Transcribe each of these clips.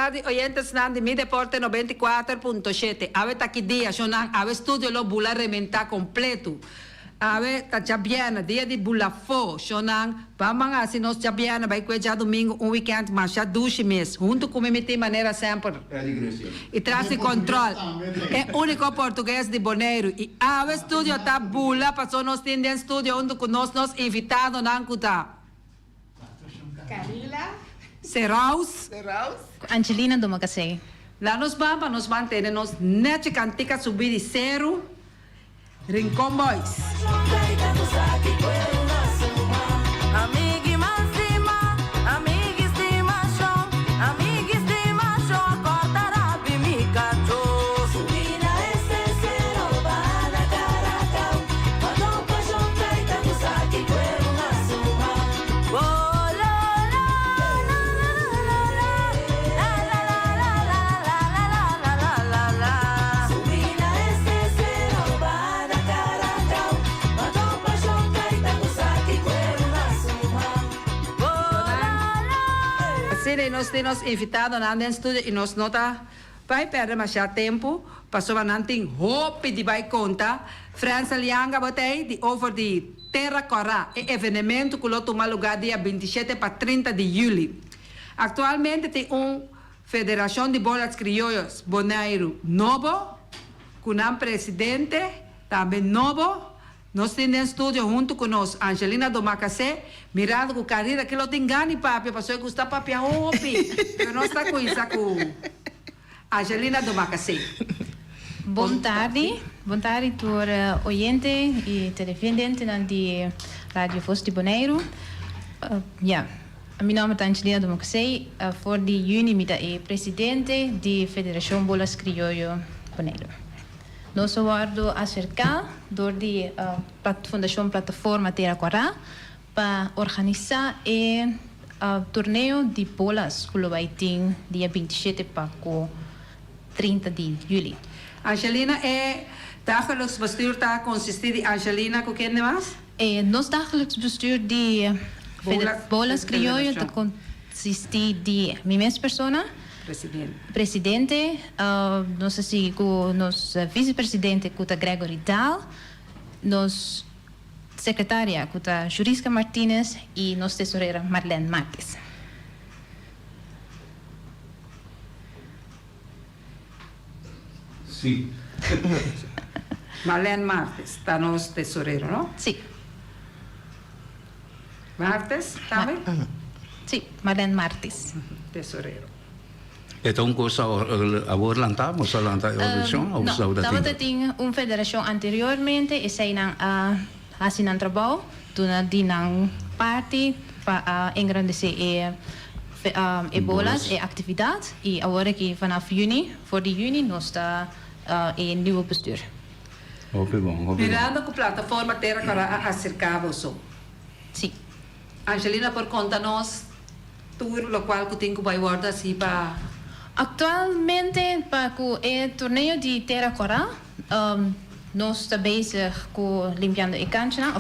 tarde, oyentes de Mi Deporte 94.7. Ave taquidia, shonan, ave studio lo bula rementa completo. Ave tachabiana, dia di bula fo, shonan, vamos a si nos chabiana, vai já domingo, weekend, mas já duche mês. Junto com de maneira sempre. E traz controle. É o único português de Bonaire. E ave studio tá bula, passou nos tendem studio, onde conosco nos invitado, não cuta. Camila. Seraus. Angelina Domacasei. Lá nos mantemos net cantica subir de zero. Rincón Boys. Nós temos invitado na estúdio e nós nota vai perder mais tempo, passou a nanting hope de vai conta, França Lianga botei de over de Terra Corá, evento que toma lugar dia 27 para 30 de julho. Atualmente tem Federação de Bolas Criollas Bonaire novo, com um presidente também novo. Nós temos em estúdio junto com nós, Angelina Domacasei, mirando com a carreira que não tem ganho, papi, passou a gostar, papi, a hopi. Eu não estou com isso, com Angelina Domacasei. Bom tarde, por oyente e televidente de Rádio Voz de Bonaire. Meu nome é Angelina Domacasei, for de Unimida e presidente da Federação Bolas Criollo Bonaire. Nós aguardo acerca da Fundação Plataforma Terra Corá para organizar o torneio de bolas que vai ter dia 27 para 30 de julho. Angelina, dagelijks bestuur consistir de Angelina, com quem mais? Nos dagelijks bestuur de Bolas Criollo consiste de minha pessoa. Presidente, nós vice-presidente que Gregory Dahl, nos secretária que Jurisca Martínez e nos tesoureira Marlene Marques. Sim. Marlene Marques, está nos tesoureiro, não? Sim. Marques, também? Sim, Marlene Marques. Tesoureiro. Então, agora lançamos a eleição ou só da tinha? Tinha uma federação anteriormente e sei não assinar trabalho, de não parte para engrandecer e bolas e atividades e agora que vanaf juni, voor de juni, nós está em nieuwe bestuur. Mirando com a plataforma Terra Corá acercava só. Sim. Angelina, por conta nós, tour lo qual que tem que vai guardar assim para Actualmente, para o torneio de Terra Corá, nós estamos bezig com limpando a cancha,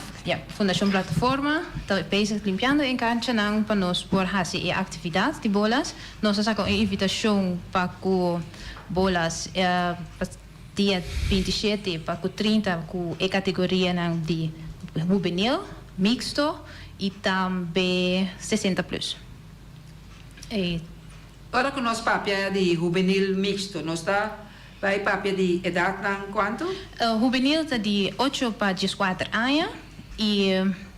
Fundação Plataforma, está bezig limpando a cancha para nós por fazer a atividade de bolas. Nós estamos com a invitação para o bolas dia 27 para o 30 com a categoria de juvenil, mixto e também 60 plus. Ora que nós papia de juvenil mixto, nós vai papia de idade quanto? Juvenil está de 8 para 14 anos e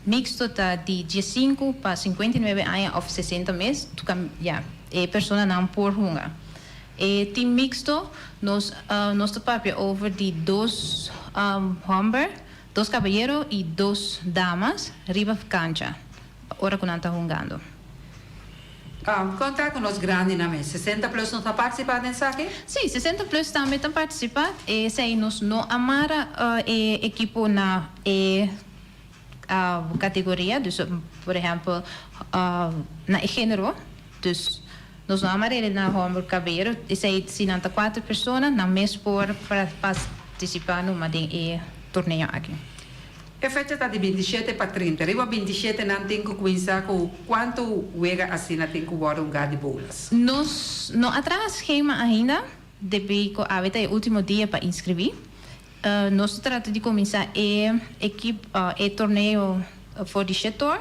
mixto está de 15 para 59 anos ou 60 meses. A pessoa não por hunga. E team mixto, nós papia over de 2 homens, 2 caballeros e 2 damas, riba cancha. Ora que não está jungando. Conta com os grandes na mesa. 60 plus não está participando nessa aqui? Sim, 60 plus também está participando. E se nós não amara a equipe na categoria, dus, por exemplo, na gênero, dus nós não amara ele na homem cabelo. E se não está 4 pessoas, na mesa para participar numa torneio aqui. E fecha está de 27 para 30. Riba 27 não tem que começar com quanto wega assim não tem que war lugar de bolas. Nós não atrás schema ainda, depois que a último dia para inscrever. Nós tratamos de começar o torneio for de setor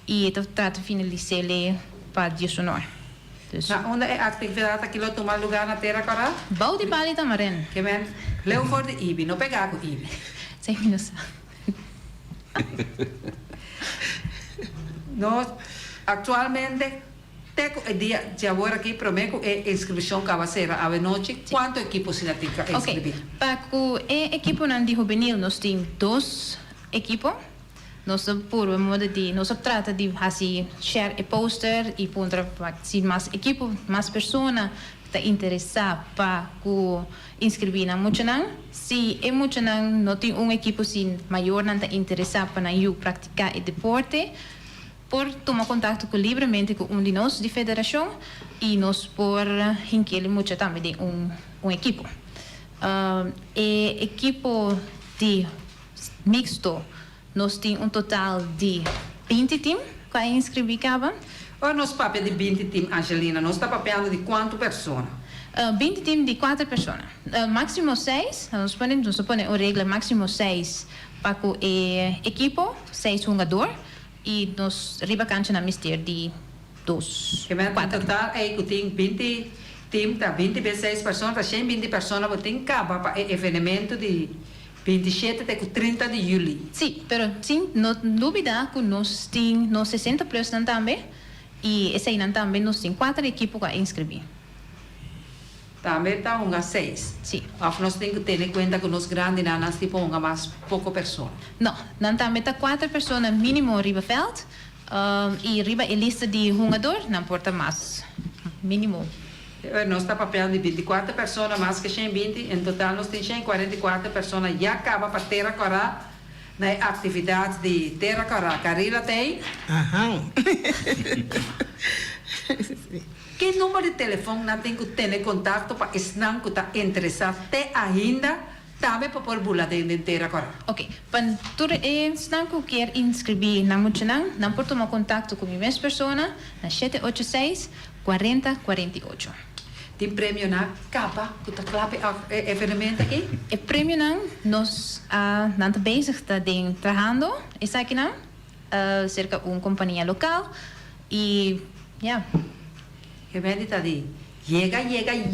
e tratamos de finalizar para 19. Dus, Na onde é a atividade que lo tomar lugar na terra cara? bouw die balie dan maar in. Que men leu for de IBI, não pegar com IBI. 6 minutos. Nós atualmente teco o dia de agora aqui prometo é inscrição que vai ser a noite. Quanto equipo se tem que inscrever? Ok, para o equipo de juvenil, nós temos 2 equipos. Nós trata de fazer share e poster e para se mais equipo, mais pessoas está interessada para inscrever na Muchanang. Se é Muchanang não tem equipo assim maior não está interessado para praticar o deporte, por tomar contato livremente com de nós de federação e nós por inquieler muito também de equipo. Equipo de mixto, nós temos total de 20 times que inscrever. O nosso papel de 20 times, Angelina, nós está papelando de quanto pessoas? 20 times de 4 pessoas. Máximo 6, nós podemos uma regra máximo 6 para o equipo, 6 jogadores. E nós riba cancha na mister de 2. Que men total é que tem 20 times, 20 vezes 6 pessoas, tá 20 pessoas, você tem que para o evento de 27 até 30 de julho. Sim, pero sim, não dúvida que nós temos 60 plus também e esse aí também nós temos 4 equipes para inscrever. Também está 6. Sim. Nós temos que ter em conta que nós grandes não tipo mais pouco pessoas. Não, nós também está 4 pessoas mínimo riba veld e riba a lista de jogador não importa mais mínimo. Nós está papel de 24 pessoas, mais que 120, em total nós temos 44 pessoas, já acaba para Terra Corá, na atividade de Terra Corá. Carila tem? Aham. Que número de telefone não tem que ter contato para estar que está interessado até ainda também para pôr bula dentro de Terra Corá? Ok, quando você quer inscrever na Muchanang, não pode tomar contato com a mesma pessoa na 786-4048. Tem prêmio na capa, que está claro evento aqui? O prêmio nós estamos bezig de trabalhando, está aqui cerca de uma companhia local e yeah. Que vem está de chega,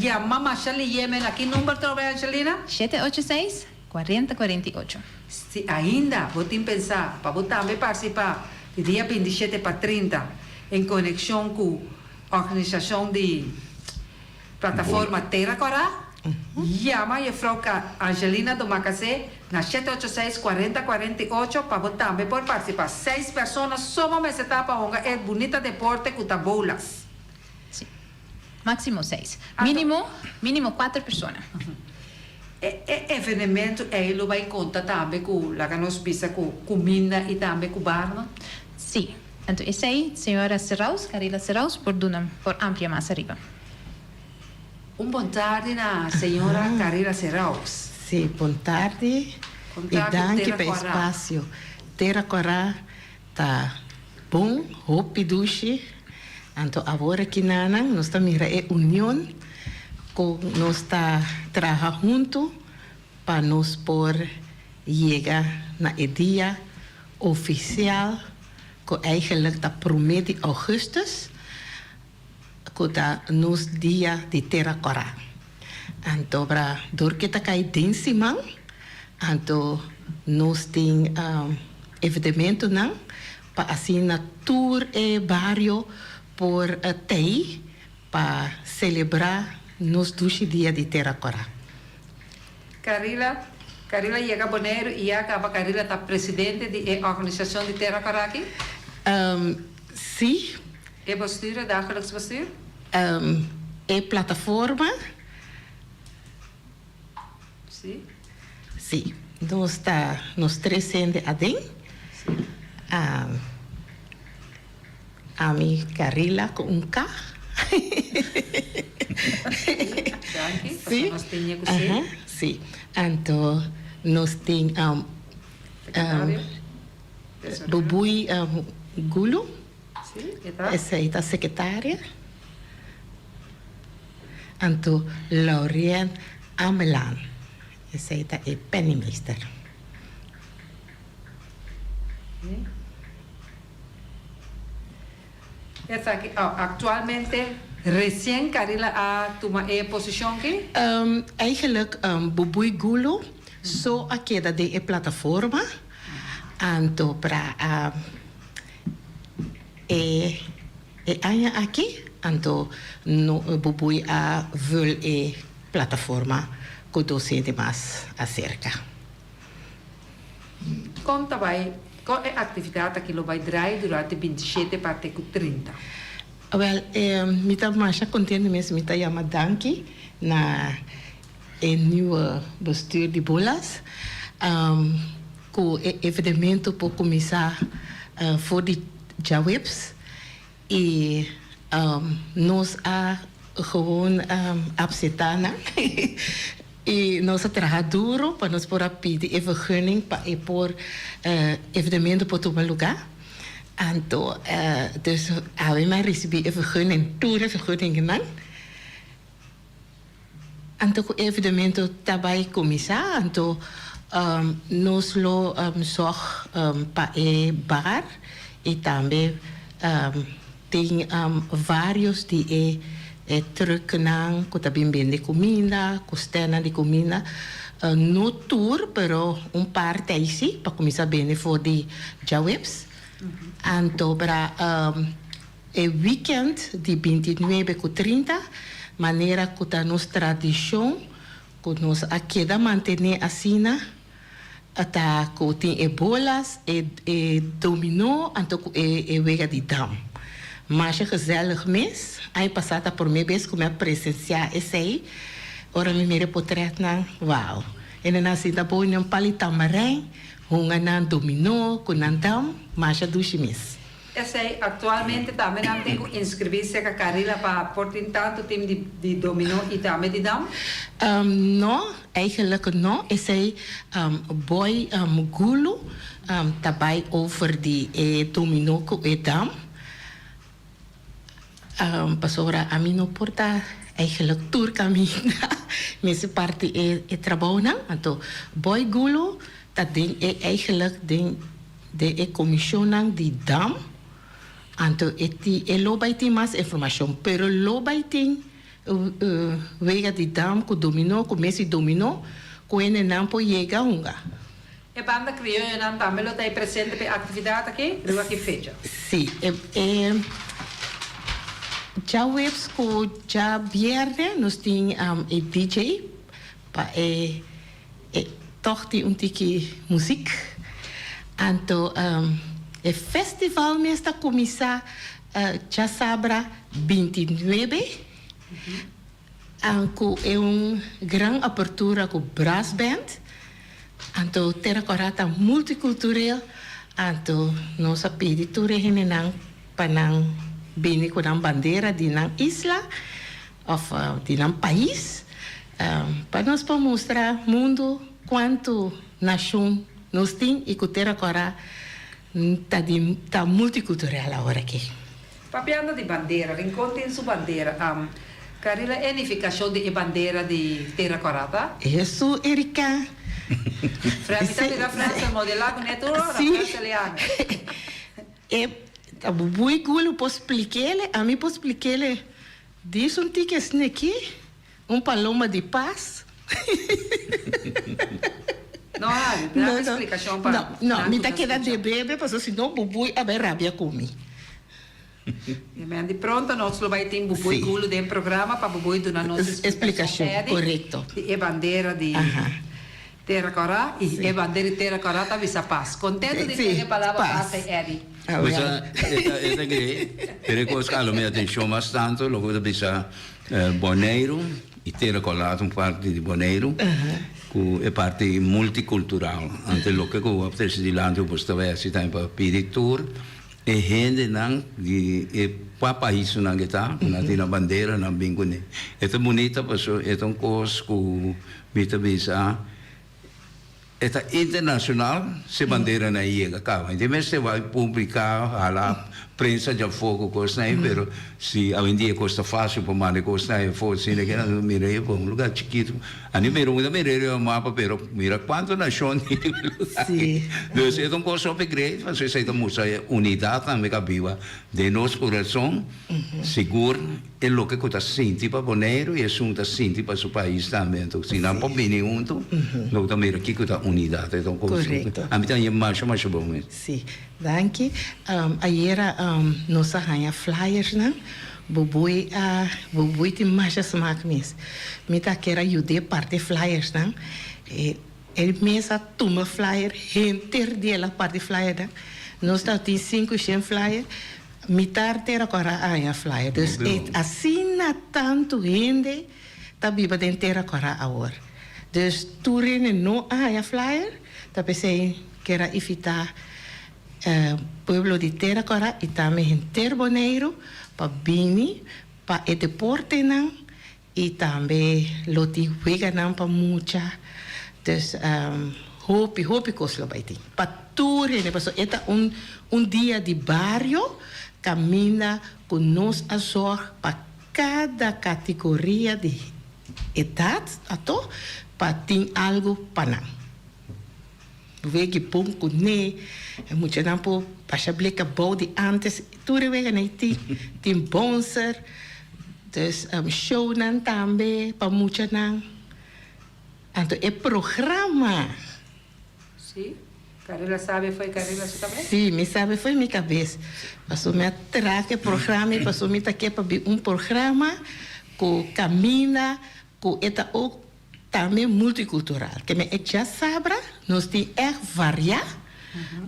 chama, mas ali Yemen aqui número também, Angelina? 786-4048. Se ainda você pensar para você também participar de dia 27 para 30 em conexão com a organização de plataforma Terra Corá, chama e frauca Angelina do Macacé na 786-4048 para você também pode participar. 6 pessoas, só uma etapa onde é bonita deporte com tabulas. Sim. Máximo 6. Mínimo 4 pessoas. Evento ele vai contar também com lá que nós pisa com comida e também com bar, não? Sim. Então, esse aí, senhora Serraus, Carila Serraus, por amplia mais arriba. Boa tarde na senhora Carila Serraus. Sim, boa tarde. E danke pelo espaço. Terra Corá tá bom, rápido. Então, agora que nós estamos em união, nós estamos trabalhando juntos para nós poder chegar na dia oficial, que eigenlijk dat promete augustus, que da nos dia de Terra Corá. Então, para door que tá cai densimang, então nós tem evento não para assim na tour e barrio por tei para celebrar nos 12 dias de Terra Corá. Carila chega Boneiro e acaba Carila está presidente da organização de Terra Corá aqui? Sim. É bestuur, dagelijks bestuur? É plataforma. Sim. Sim. Nós três sendo adem. A minha Carila com K. Sim. Nós temos que ser. Sim. Então, nós temos Bubui Gulu, Sì, età? essa é a secretária. Anto Laurien Amelan, essa é a penningmeester. Essa aqui, atualmente, recém Carila a tomar a posição aqui? Eigenlijk Bubui Gulu, só a queda de plataforma, anto para anya aqui, anto no Bubui a vul plataforma com docente mais acerca. Conta vai, qual é a atividade que vai draaien durante 27 até 30? Wel, me tá mais contente mesmo, me tá chamando danke na nieuwe bestuur de Bolas. Com o evenemento para começar voor de Jawebs. E nós gewoon absetana. E nós trabalhamos duro para nós poder pedir vergunning para evenemento para tomar lugar. Então, dus hebben we recebido vergunning, toerenvergunning gedaan. Então, o evenemento também começar. Então, nós lo zorg para o bar e também tem vários de trucnan, que também vende comida, costena de comida. No tour, pero parte aí, para começar bem for de Jawebs. Então, para o weekend de 29 a 30, maneira que a nossa tradição, que nós aqui da manter assim, até que tem bolas, dominó, então e wega de dam. Mas é gezellig mês, aí passada por minha vez como presenciar esse aí, ora me mire portret na, uau. E na assim da boa não palitamarim, hunganan dominó, kunandam, mas é duas mês. Essa aí, atualmente também não tem que inscrever-se com a Carila para portar tanto time de dominó e também de dam? Não, eigenlijk não. Esse aí, boy Gulu, também over de dominó e dam. Pasora, a mim não porta eigenlijk tour caminho, mas parte é trabalho não. Então, boy Gulu, dat ding é eigenlijk de commissionan de dam. Então, é lobai tem mais informação, pero lobai tem vega de dam com dominó, com messi dominó, com ele não pode chegar unga. E banda criolla não também está presente para atividade aqui, ou aqui fecha? Sim, já webs com já viernes nós tem DJ para toch die untiki muziek. Então, o festival está começar já sabra 29. Anco é grande abertura com brass band. Então, terra corata multicultural. Então, nossa peditura é para bem com a bandeira de na isla ou de na país. Para nós para mostrar mundo quanto nação nós temos e que terra corata está multicultural agora aqui. Papiando de bandeira, encontrem sua bandeira. Carila, a unificação de bandeira de Terra Corata? Isso, Erika. França, da França, modelado, né? Tudo da França, Liana. É muito gulo, posso explicar-lhe? A mim posso explicar-lhe. Diz que é aqui, paloma de paz. Não, explicação para... Não, me está querendo de bebê, porque senão o bui a rabia comigo. E pronto, nós vamos ter bubui gulo dentro do programa para bubui dar nossa explicação. Correto. E a bandeira de Terra Corá e a bandeira de Terra Corá está visa paz. Contento de ter a palavra paz, Eddie. Pues esta que pericos me atenção bastante, logo da bisa Boneiro e Terra Corá parte de Boneiro. Que é parte multicultural. Ante lo que o presidente do Postavesi tem para pedir tour e gente não de país não que está, não tem a bandeira, não bem com ele. É tão bonita, porque é tão coisa que me bisa Esta internacional se bandeira na iega cá. Então, mas você vai publicar a lá prensa já fogo coisa aí, pero se hoje em dia custa fácil para mandar coisa aí, for assim, que não mira aí, um lugar chiquito. A nível um da mira o mapa, pero mira quanto nação. Sim. Então, é coisa grande, você sai da mostrar unidade também que viva de nosso coração, seguro, é o que está sentindo para Bonaire e é o que está sentindo para o país também. Então, se não pode vir junto, não está mira aqui que está unidade. Então, correto. A mim também é mais bom mesmo. Sim. Danke. Ayer nós arranha flyers, né? Boboi tem mais smaak mis. Mita quer ajudar parte flyers, né? Ele mesmo toma flyer, enter dela parte flyer, né? Nós temos 5 flyer, mitar ter agora arranha flyer. Dus assim tanto gente tá viva dentro ter agora agora. Dus turine não arranha flyer, tá pensei que era evitar pueblo de Terracora e também em Terboneiro para Bini, para o deporte não e também loti wega não para muita, então hope coisa vai ter para tudo né pessoal é dia de barrio caminha com nós a sorte para cada categoria de idade ato para ter algo para não vegi pum kune mucha nampo pasha bleka body antes tudo vega nei tim bonser dus show nan tambe pa mucha nan anto e programa Sim? Carreira sabe foi carreira sua também? Sim, me sabe foi minha cabeça passou me atraque programa passou me taque para programa com caminha com eta o também multicultural, que me já sabra, nós temos variar,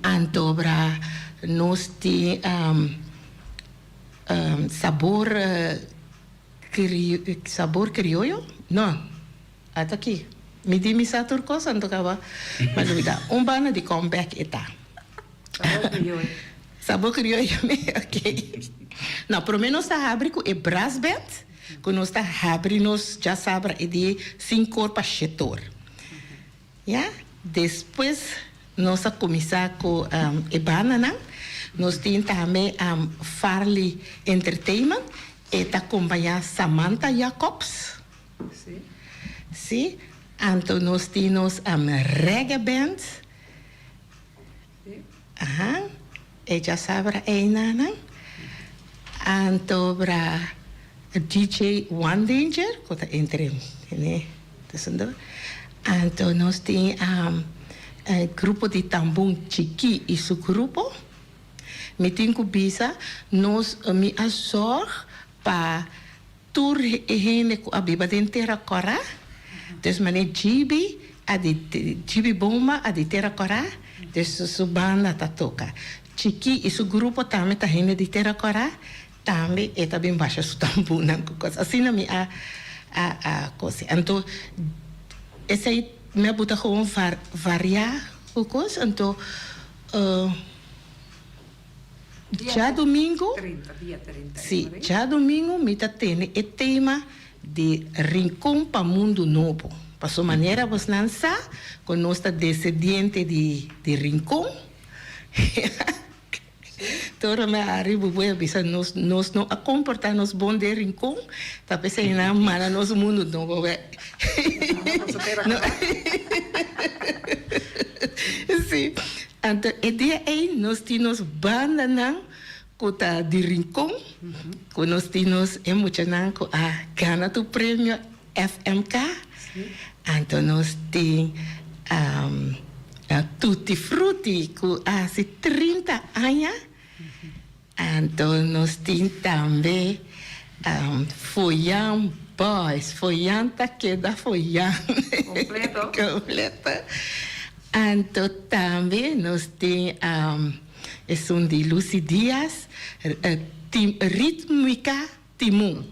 antobra, nós temos sabor criollo, não, até aqui, me di misa turcos, anto kaba, mas vida, bana de comeback eta. Sabor criollo, ok. Não, pelo menos a abre com o brass band. Quando nós está abrindo, nós já sabemos de 5 corpos setor. Depois, nós começamos com a banana. Nós temos também Farley Entertainment, e está acompanhando Samantha Jacobs. Sim. Sim. Então, nós temos Reggae Band. Sim. E já sabemos aí, então, DJ One Danger, que está entre, né? Então, nós temos grupo de tambor Chiqui e seu grupo. Me tem que bisa, nós me azor para tur gente que a biba de Terracora. Dus mané Gibi, a de Gibi Bomba, a de Terracora. Dus sua banda tá toca. Chiqui e seu grupo também tá gente de Terracora. Também é também baixa o tambor não coisa assim não me a coisa então esse aí me bota com variar o coisa então já domingo 30, dia 30 sim já domingo me tá tendo o tema de rincão para mundo novo para sua maneira você lançar com nossa descendente de rincão Toda me arriba boa bisa nós não a comportar nos bom de rincão tá pensando na mana nosso mundo não vai sim então e dia aí nós temos banda não cota de rincão com nós temos é muito não com a gana do prêmio FMK então nós tem Tutti Frutti com há 30 anos então nós temos também Foian Boys Foian tá queda Foian completa então também nós temos são de Lucy Dias Rítmica Timon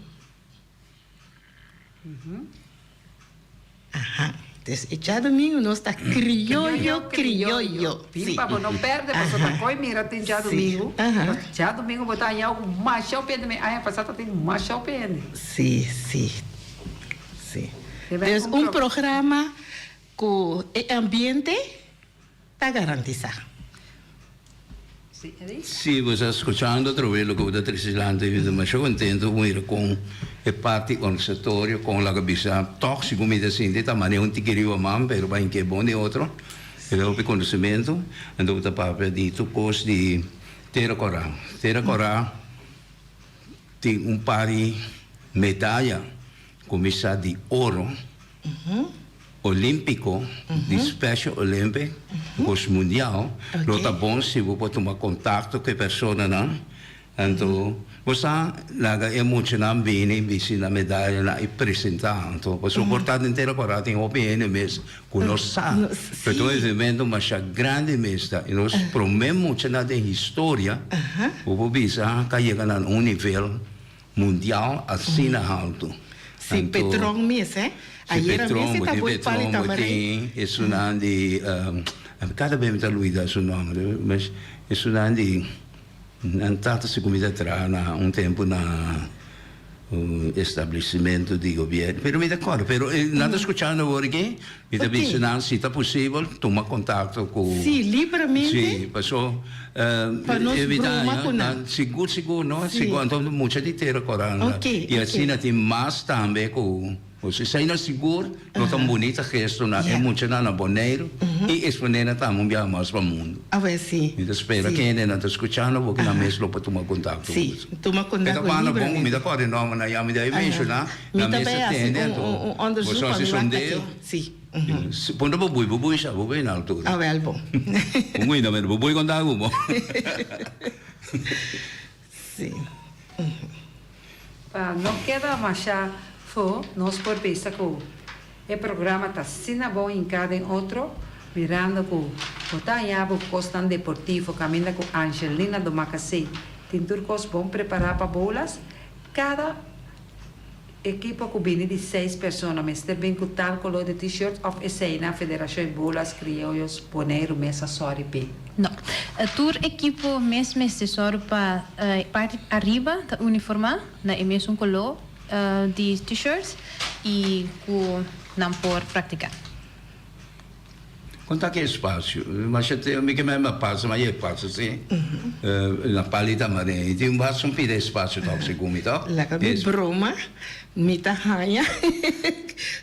já domingo nós está criollo. Pimpa, não perde, passou da coi, mira, tem já domingo. Já domingo, botar em algo mais shopping, aí passada tem mais shopping. Sim. Então, programa que o ambiente está garantizado. Sí, Eddie? Sì, voi state ascoltando attraverso lo che state dicendo, ma sono contento con le parti organizzatorie, con la cabeça toxico, come si sente, ma non ti chiedo man, però va in che buono e altro, e dopo il conoscimento, e dopo parla di tutti di Terra Corà. Terra Corà di un pari medaglia, come sa di oro, olimpico, di Special Olympic, cos mundial, lo tá bom se você pode tomar contato com a pessoa, não? Então, você laga emocionar bem, bem na medalha lá e apresentar. Então, você importante inteiro agora tem OPN mesmo, conosco. Então, é evento mas grande mesmo, e nós promemos na de história, o bisa que chega a nível mundial assim alto. Sim, Petron mesmo, hein? Ayer mesmo está muito para também. Isso não de cada vez está luída seu nome, mas isso não de não tanto se comida atrás na tempo na estabelecimento de governo, pero me acordo, pero nada escuchando agora que me está dizendo se está possível tomar contato com Sim, livremente. Sim, passou evitar seguro, não? Seguro, então muita de ter corona. E assim tem mais também com se sai na seguro, não tão bonita gesto na emocional na boneiro e exponer também bem mais para o mundo. Ah, vai sim. Me espera quem não está escutando, porque na mesa para tomar contato. Sim, tomar contato. Então, quando bom, me dá corda não, na já me dá mencionar, na mesa tem, então, você sondeia. Sim. Ponto bubui já, bubui na altura. Ah, é bom. Bubui não, mas bubui quando dá bom. Sim. Não queda mais nós por pensar que o programa está sendo bom em cada outro, mirando que o Tanhabo Costan Deportivo, caminha com Angelina do Macacei, tem turcos bom preparar para bolas, cada equipe que vem de 6 pessoas, mas também com tal color de t-shirt, of essa na Federação de Bolas Criollos, Boneiro, Mesa, Sori, P. Não. A tour equipe mesmo é para parte arriba da uniforma, na mesmo color de t-shirts e não por praticar. Quanto a que espaço? Mas eu me queimei uma passa, mas é passa assim. Na palita marinha, tem um vaso de espaço tóxico, me tá? Lá que me broma, me tá ranha,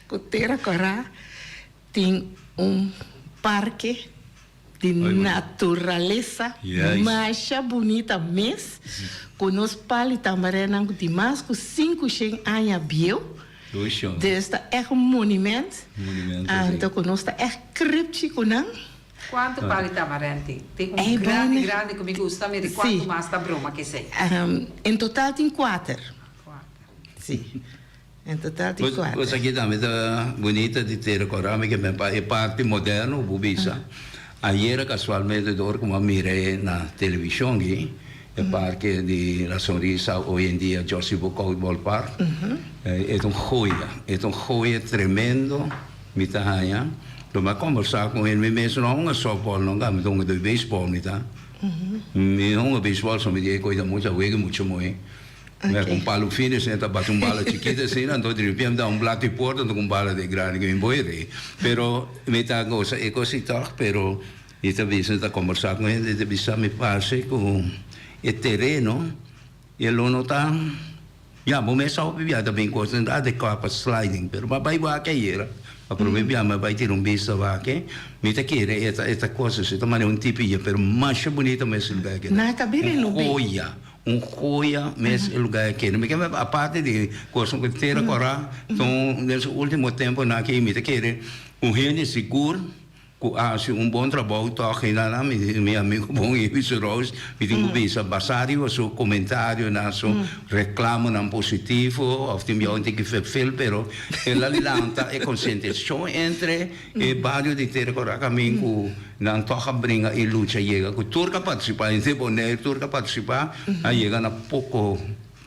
com Terra Corá tem parque de natureza mais bonita mesmo. Conosco palita marinha de mais de 5 anos bio. Desta é monumento. Então conosco é críptico, não? Quanto palita marinha tem? Tem grande que me gusta, mas quanto mais da broma que sei? Em total tem 4. Sim. Em total tem 4. Coisa aqui também é bonita de ter coragem, que é parte moderna, o bubisa. Ayer casualmente dor como mirei na televisão aqui. El parque de la Sonrisa, hoy en día Joseph Football Park, es un joya tremendo, mi tahaya. Lo más conversar con él, mi mes no un softball, no me tengo de béisbol, mi ta. Mi no béisbol, so me dice que mucha juega mucho muy. Me con palo fino, se está bate un bala chiquita, se no, entonces de repente da un plato y puerta, con un bala de grande que me voy a ir. Pero me ta cosa, es cosita, pero y también se está conversar con él, de vista me parece con il terreno e lo nota abbiamo messo também coisa de capa sliding però vai que era ma probabilmente vai ter visto que mi te chiede esta cosa se tomare un tipillo per mais bonita mesmo lugar que joia mesmo lugar que me quer a parte de coisa que ter agora então nesse último tempo na que mi te chiede gente seguro hace un buen trabajo, mi amigo bom e vice Rose, mi tengo visto basario su comentario, su reclamo non positivo, of tem eu tenho que fazer, pero ela lanta é conscientização entre e barrio de ter agora caminho não toca brinca e luta chega, que turca participar, em Bonaire turca participar, aí chega na pouco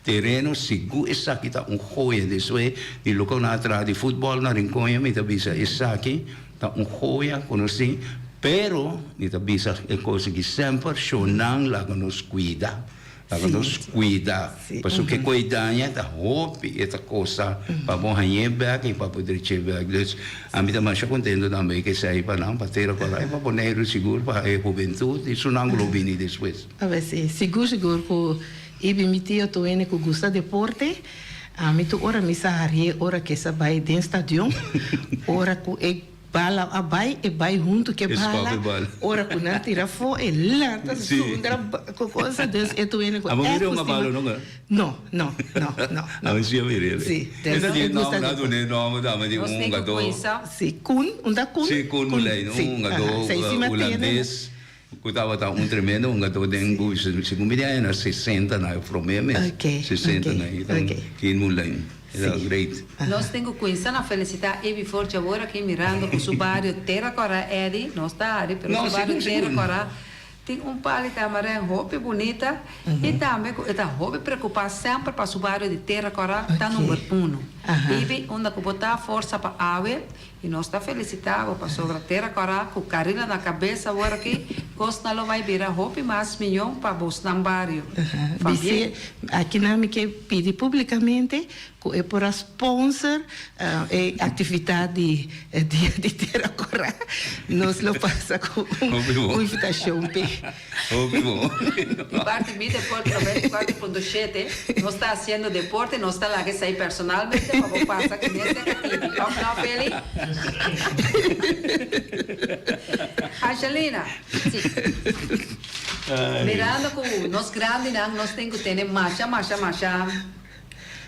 terreno seguro essa aqui tá joia disso é e local na atrás de futebol na Rinconha me tá visa essa aqui tá joia conosci pero me tá visa é coisa que sempre sonang lá nos cuida para nos cuidar. Porque que cuidar é roupa, essa coisa, para bom ganhar bem, para poder chegar. Então, a mim também estou contente também que sair para não, para ter agora, para poner o seguro para a juventude, isso não globine depois. A ver, sim, seguro que me tio tô indo que gosta de deporte. A mim tu ora me saharia, ora que essa vai dentro do estádio, ora que bala a vai e vai junto que bala, ora que não tira fo e lanta sundra coisa des e tu indo. A mim não bala não é? Não. Não sim a ver. Sim. Essa dia não do ne não da mas um gato. Sim, kun, kun. Sim, kun mulai, gato holandês. Kutava tá tremendo, gato dengo, se comida é na 60 na problema, 60 na então que mulai. Great. Nós temos conhecido na felicidade e forte agora aqui mirando com o Subaru Terra Cora Eri, não está ali, mas o Subaru Terra Cora tem palito amarelo, roupa bonita e também essa roupa preocupar sempre para o Subaru de Terra Cora está número 1. E onde que botar força para a ave e nós está felicitado para sobre a Terra Cora com carina na cabeça agora aqui, gosta não vai virar roupa mais milhão para o Nambario. Aqui na me que pede publicamente é por a sponsor atividade de Terra Cora. Nós lo passa com invitação E parte de deporte 94.7, nós está fazendo deporte, nós está lá que sair personalmente, para passar com esse aqui. Vamos lá, Feli? Angelina, sim. Mirando com nós grandes, nós temos que ter marcha.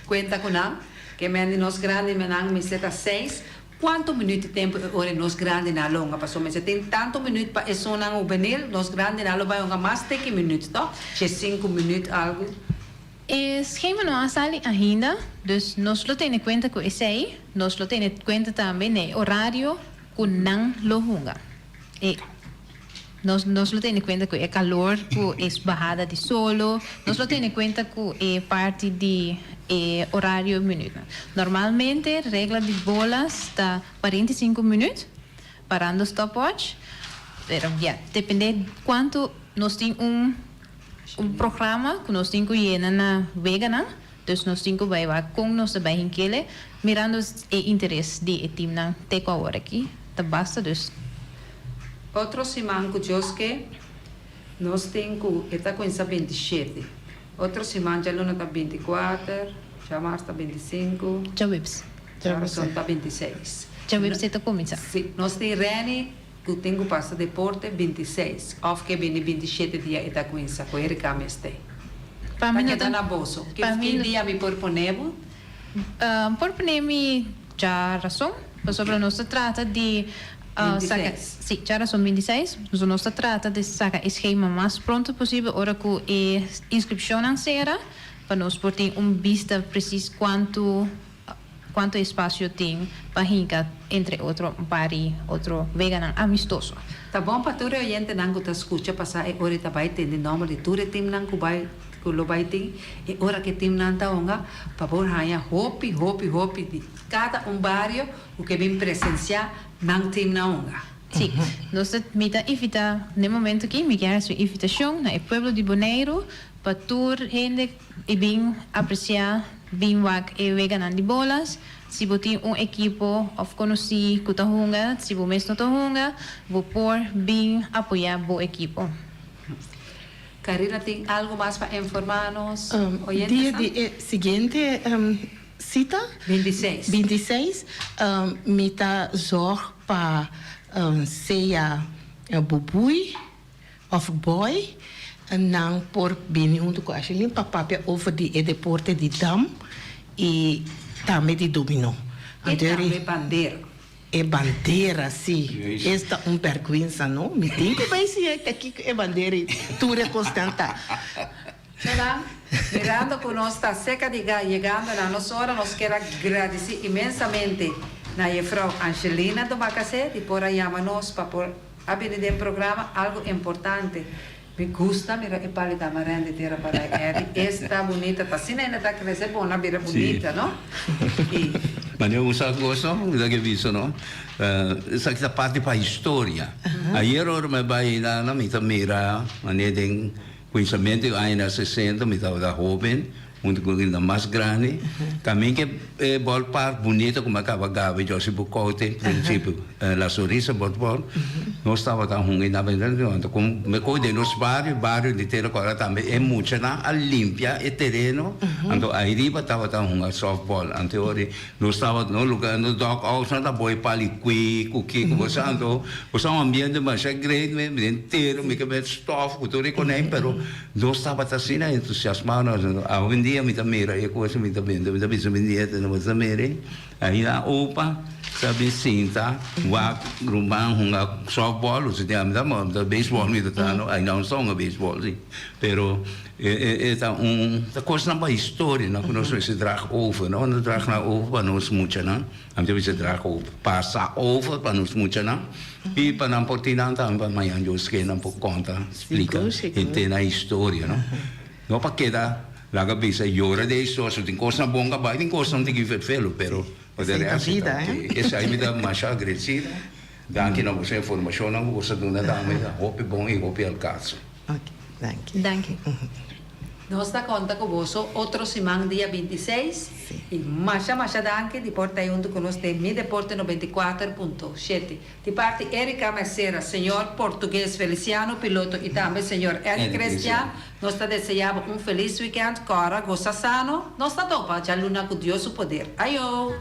Conta com nós, que nós grandes, me seta 6. Quanto minuto de tempo ora nós grandes na longa? Passou, mas tem tanto minuto para isso não venir, nós grandes na longa vai mais de 5 minutos, tá? 5 minutos algo. Schema não sale ainda, dus nós lo temos em conta com esse aí, nós lo temos em conta também no horário que não lo hunga. E nós lo temos em conta com o calor, com a bajada de solo, nós lo temos em conta com a parte de horário minuto. Normalmente, a regra de bolas está 45 minutos, parando stopwatch, pero depende de quanto nós temos programa que nós temos que llenar na vegana, então nós temos que vai com nós também em aquele, mirando o interesse de time na teco agora aqui, tá basta dus. Outro semana que nós temos que está com essa 27. Outro semana já não está 24, já mais está 25. Já vimos. Já está 26. Já vimos está começando. Sim, nós temos Reni que tenho passa deporte 26. Of que vem 27 dias está com essa coisa que me está. Para mim não na bolsa. Que dia me proponemos? Proponemos já razão, sobre nós se trata de 26. Sim, já são 26. Nós se trata de sacar o esquema mais pronto possível, ora que a inscrição será, para nós ter vista preciso quanto espaço tem para hincar entre outro pari, outro vegano amistoso. Tá bom para todo oyente não que escuta passar e ora tá vai ter de nome de todo time não que vai lo vai ter e ora que time não tá onga para por ganhar hopi de cada barrio o que vem presenciar não time não onga. Sim, nós mita invita no momento aqui me quer sua invitação na pueblo de Bonaire para toda gente e bem apreciar bem wak e vegan de bolas. Se você tem equipo of conheci que tá hunga, se você mesmo tá hunga, vou por bem apoiar o equipo. Karina tem algo mais para informar-nos? Dia seguinte cita 26 me tá zorg para seja bubui of boy não por bem junto com a gente para papel over de deporte de dam e também de dominó. E também bandeira. É bandeira, sim. Esta é uma vergonha, não? Me tem que vai ser aqui é bandeira, tudo é constante. Será? Mirando que nós está cerca de chegando na nossa hora, nós queremos agradecer imensamente na Frau Angelina do Bacacé e por aí nos para abrir no programa algo importante. Me gusta, mira, e pali da marende terra para esta bonita, tá assim ainda tá crescendo, boa, mira bonita, não? Mas eu gosto da que visto, não? Essa parte para a história. Aí eu me vai na mita mira, mané tem Pensamento ainda 60, me estava jovem, muito ainda mais grande. Também que ballpark bonito como acaba Gabi, José Bucote, princípio, La Sorrisa, ballpark. Nós estava tão ruim na verdade, como me cuidei nos bairros de Terracora também é muito na a limpia e terreno. Então aí riba estava tão ruim softball, anteori nós estava no lugar no dog house na boi pali cuki, como santo, um ambiente mais grande, me inteiro, me que stuff, cultura e pero nós estava assim entusiasmado, hoje em dia me tamira, e coisa me também não tamira, aí na opa sabe cinta, wak rumah hunga softball, se tem da baseball me tá no, aí não só baseball sim, pero é coisa na história, não nós se drag over, não drag na over para nós muito não, a gente se drag over, passa over para nós muito não, e para não portinar também para amanhã eu esqueci não por conta, explica, tem na história, não para quedar lá que bisa llora de isso, tem coisa bom que vai, tem coisa não tem que ver pero essa vida, essa aí me dá mais agressiva. Danke na você informação, não você dona dá me dá hope bom e hope alcance. Ok, thank you. Danke. Nós está conta com você outro semana dia 26 e mais danke de porta junto com nós tem Mi Deporte 94.7 de parte Erika Macera, senhor português Feliciano piloto e também senhor Eric Cristian. Nós está desejando feliz weekend, cara, goza sano. Nós está topa, já luna com Deus o poder. Ayo!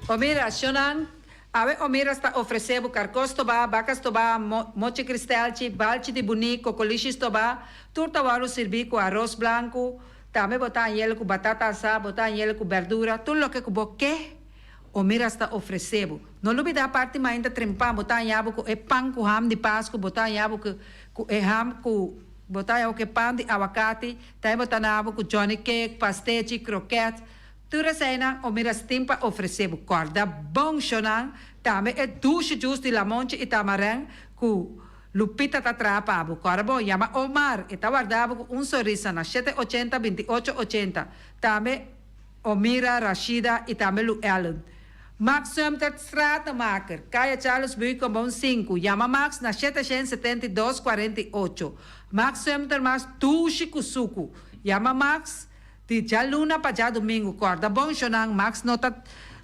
Omira, Shonan, ave Omira está oferecendo carcos toba, bacas toba, moche cristalci, balci de bunico, colichis toba, turta waro servir com arroz branco, também botar ele com batata assada, botar ele com verdura, tudo o que boque, Omira está oferecendo. Não olvide a parte mais ainda trempar, botar yabo com pão com ham de Páscoa, botar yabo com ham com botar yabo com pão de abacate, também botar yabo com Johnny cake, pastete, croquete. Tudo isso Omira Stimpa ofereceu corda bom chonan, também é duche juice de lamonte e tamarang, com Lupita tatrapabo, corda bom, chama Omar, e tá guardado com sorriso na 780-2880, também Omira Rashida e também Lu Ellen. Max Sumter Stratenmaker, Kaya Charles Buy com bom 5, chama Max na 772-48. Max Sumter mas duche com suco, chama Max de já luna para já domingo, corda bom, Shonang, Max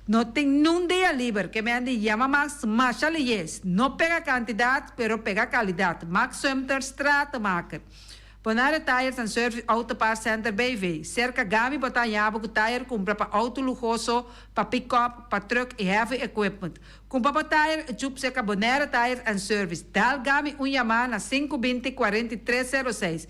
não tem nenhum dia livre, que me ande chama Max, mas ali yes, não pega quantidade, pero pega qualidade. Max Sumter Stratenmaker. Bonare Tires and Service Auto Parts Center BV. Cerca Gami botar yabo com tire, compra para auto luxuoso, para pick-up, para truck e heavy equipment. Compra para tire, chup seca Bonare Tires and Service. Dal Gami Yamaha na 520-4306.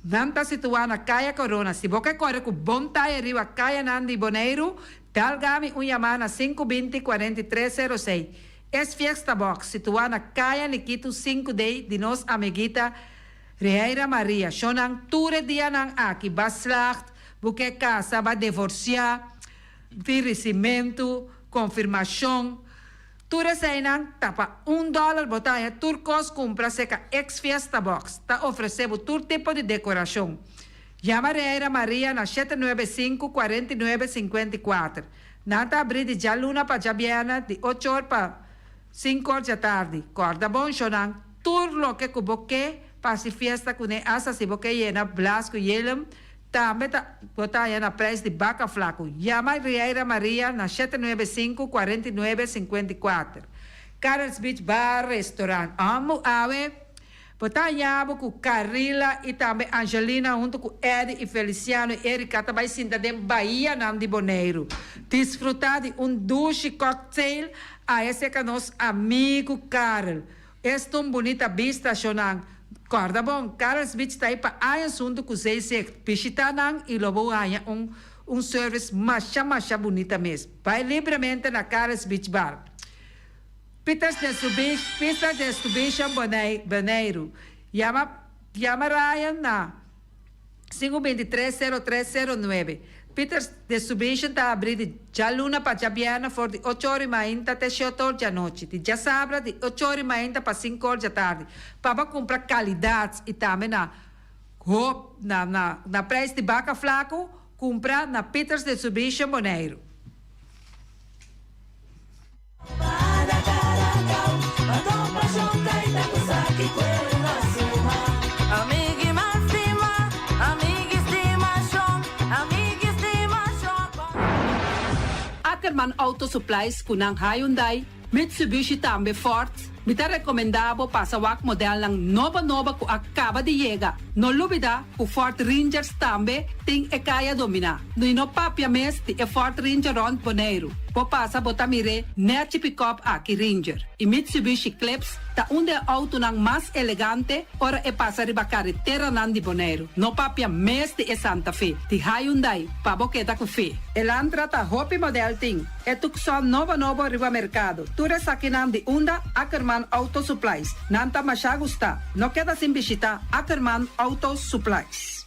Nanta situada na Caia Corona. Se você corre com bom tire riba Caia Nandi Boneiro, Dalgami Yamaha na 520-4306. Fiesta Box, situada na Caia Nikito 5D de nossa amiguita Reira Maria. Shonang ture dia nang aqui baslacht, porque casa vai divorciar, virecimento, confirmação. Ture sainan tapa $1 botaia turcos compra seca Fiesta Box. Tá oferecendo todo tipo de decoração. Chama Reira Maria na 795-4954. Nata abrir de Jaluna para Jabiana de 8 horas para 5 horas da tarde. Corda bom, Shonang. Tudo lo que cuboque para se fiesta com asa se boque yena blasco yelem. Também botaia na preço de Baca Flaco. Chama Reira Maria na 795-4954. Carlos Beach Bar Restaurant. Amo ave. Botaia com Carila e também Angelina junto com Eddie e Feliciano e Erika também sinta de Bahia nam de Boneiro. Desfrutar de duche cocktail a esse que é nosso amigo Carl. Esta bonita vista, Shonang. Corda bom, Carlos Beach está aí para aí assunto com vocês, Pichitanang e lobo aí service masha bonita mesmo. Vai livremente na Caras Beach Bar. Peters Distribution Boneiro. Llama Ryan na 523-0309. Peters Distribution está abrindo já luna para Jabiana for de 8h30 até 7h da noite. De já sabra de 8h30 para 5h da tarde. Para comprar qualidades e também na preço de vaca flaco, comprar na Peters Distribution Boneiro. Ackerman Auto Supplies kunang Hyundai, Mitsubishi tambe Ford. Mita recomendabo pasawak model ng nova ku acaba de llegar. No lubida ku Ford Rangers tambe ting ekaya domina. No inopapia mes ti Ford Ranger Ron Boneiro. Po pasa botamire net pick-up aki Ranger. I Mitsubishi Clips ta unde auto nang mas elegante ora e pasa riba carretera nan di Boneiro. No papia mes ti Santa Fe. Ti Hyundai pa boketa ku fe. Elantra ta hopi model ting. Etuk son novo riba mercado. Ture sakinan di unda Ackerman Auto Supplies. Nanta masya gusta. No queda sin bisita Ackerman Auto Supplies.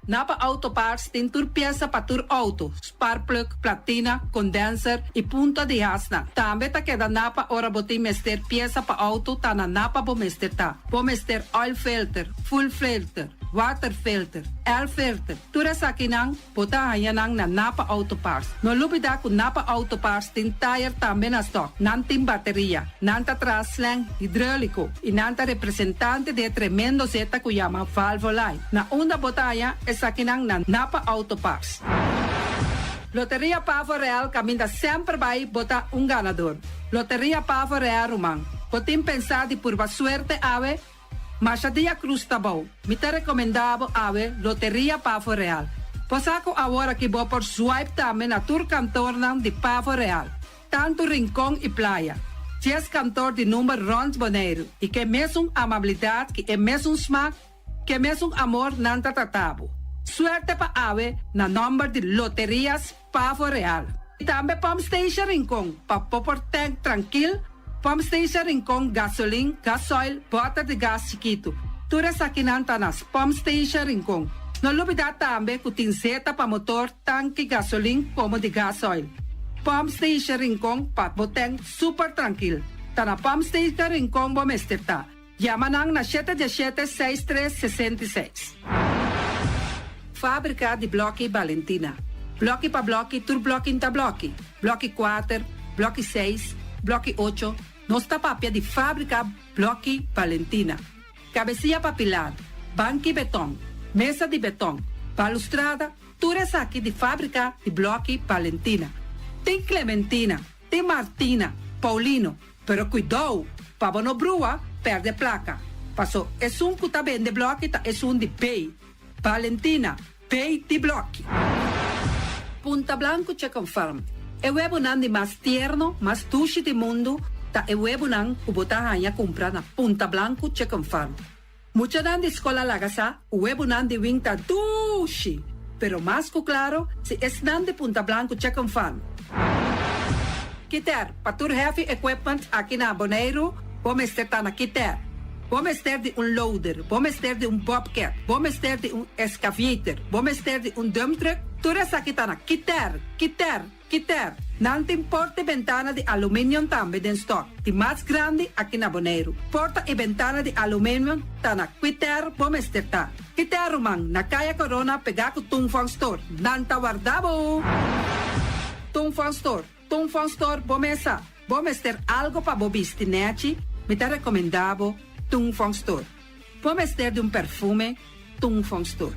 Napa Auto Parts tem tur pieza para tur auto, spark plug, platina, condenser e punta de hasna. Também tá queda napa ora botim mester pieza para auto tá na napa bo mester tá. Bo mester oil filter, full filter, water filter, air filter. Tura sa kinang bota hayanang na Napa Auto Parts. No lubida ku Napa Auto Parts tin tire também na stock. Nantin bateria, nanta traslang hidráulico e nanta representante de tremendo zeta ku llama Valvoline. Na unda botaya sa kinang na Napa Auto Parts. Loteria Pavo Real caminha sempre vai botar ganador. Loteria Pavo Real Rumang. Potim pensar de por suerte ave, mas a dia cruz tá bom. Me te recomendava ave Loteria Pavo Real. Posaco agora que vou por swipe também na tour cantor de Pavo Real. Tanto rincão e praia. 10 cantor de número Rons Boneiro. E que mesmo amabilidade, que é mesmo smack, que mesmo amor nanta tratabo. Suerte pa ave na number de Loterias Pavo Real. E também Pump Station Rincon, pa popor tank tranquil, Pump Station Rincon, gasolina, gasoil, bota de gás chiquito. Tura sa kinanta nas Pump Station Rincon. No lubida também que tem seta pa motor, tanque gasolina como de gasoil. Pump Station Rincon, pa boteng super tranquil. Ta na Pump Station Rincon bo mesterta. Yamanang na 717-6366. Fábrica de Blochi Valentina. Blochi pa blochi, tur blochi inta blochi. Blochi 4, blochi 6, blochi 8. Nossa papia de fábrica Blochi Valentina. Cabecilla papilar, banque betão, mesa de betão, balustrada, tudo isso aqui de fábrica de Blochi Valentina. Tem Clementina, tem Martina, Paulino, pero cuidado, para não brua, perde placa. Passou, é que tá bem de Blochi, é de pay. Valentina, pay de Blochi. Punta Blanco Chicken Farm. É o huevo de mais tierno, mais tushi do mundo, ta e huevo nan ubota hanya compra na Punta Blanco Chicken Farm. Mucha nan de escola lagasa, huevo nan de winta tushi. Pero más que claro, si es nan de Punta Blanco Chicken Farm. Kiter, patur heavy equipment aqui na Boneiro, vamos ter na Kiter. Vamos ter de loader, vamos ter de bobcat, vamos ter de excavator, vamos ter de dump truck. Tudo isso aqui tá na Kiter. Não tem porta e ventana de alumínio também em stock. De mais grande aqui na Boneiro. Porta e ventana de alumínio tá na Kiter, vamos ter tá. Kiter, man, na Kaya Corona, pegar com Tungfang Store. Nanta guardabo. Tungfang Store, vamos ter algo para bobistinete. Me te recomendavo Tungfang Store. Vamos ter de perfume, Tungfang Store.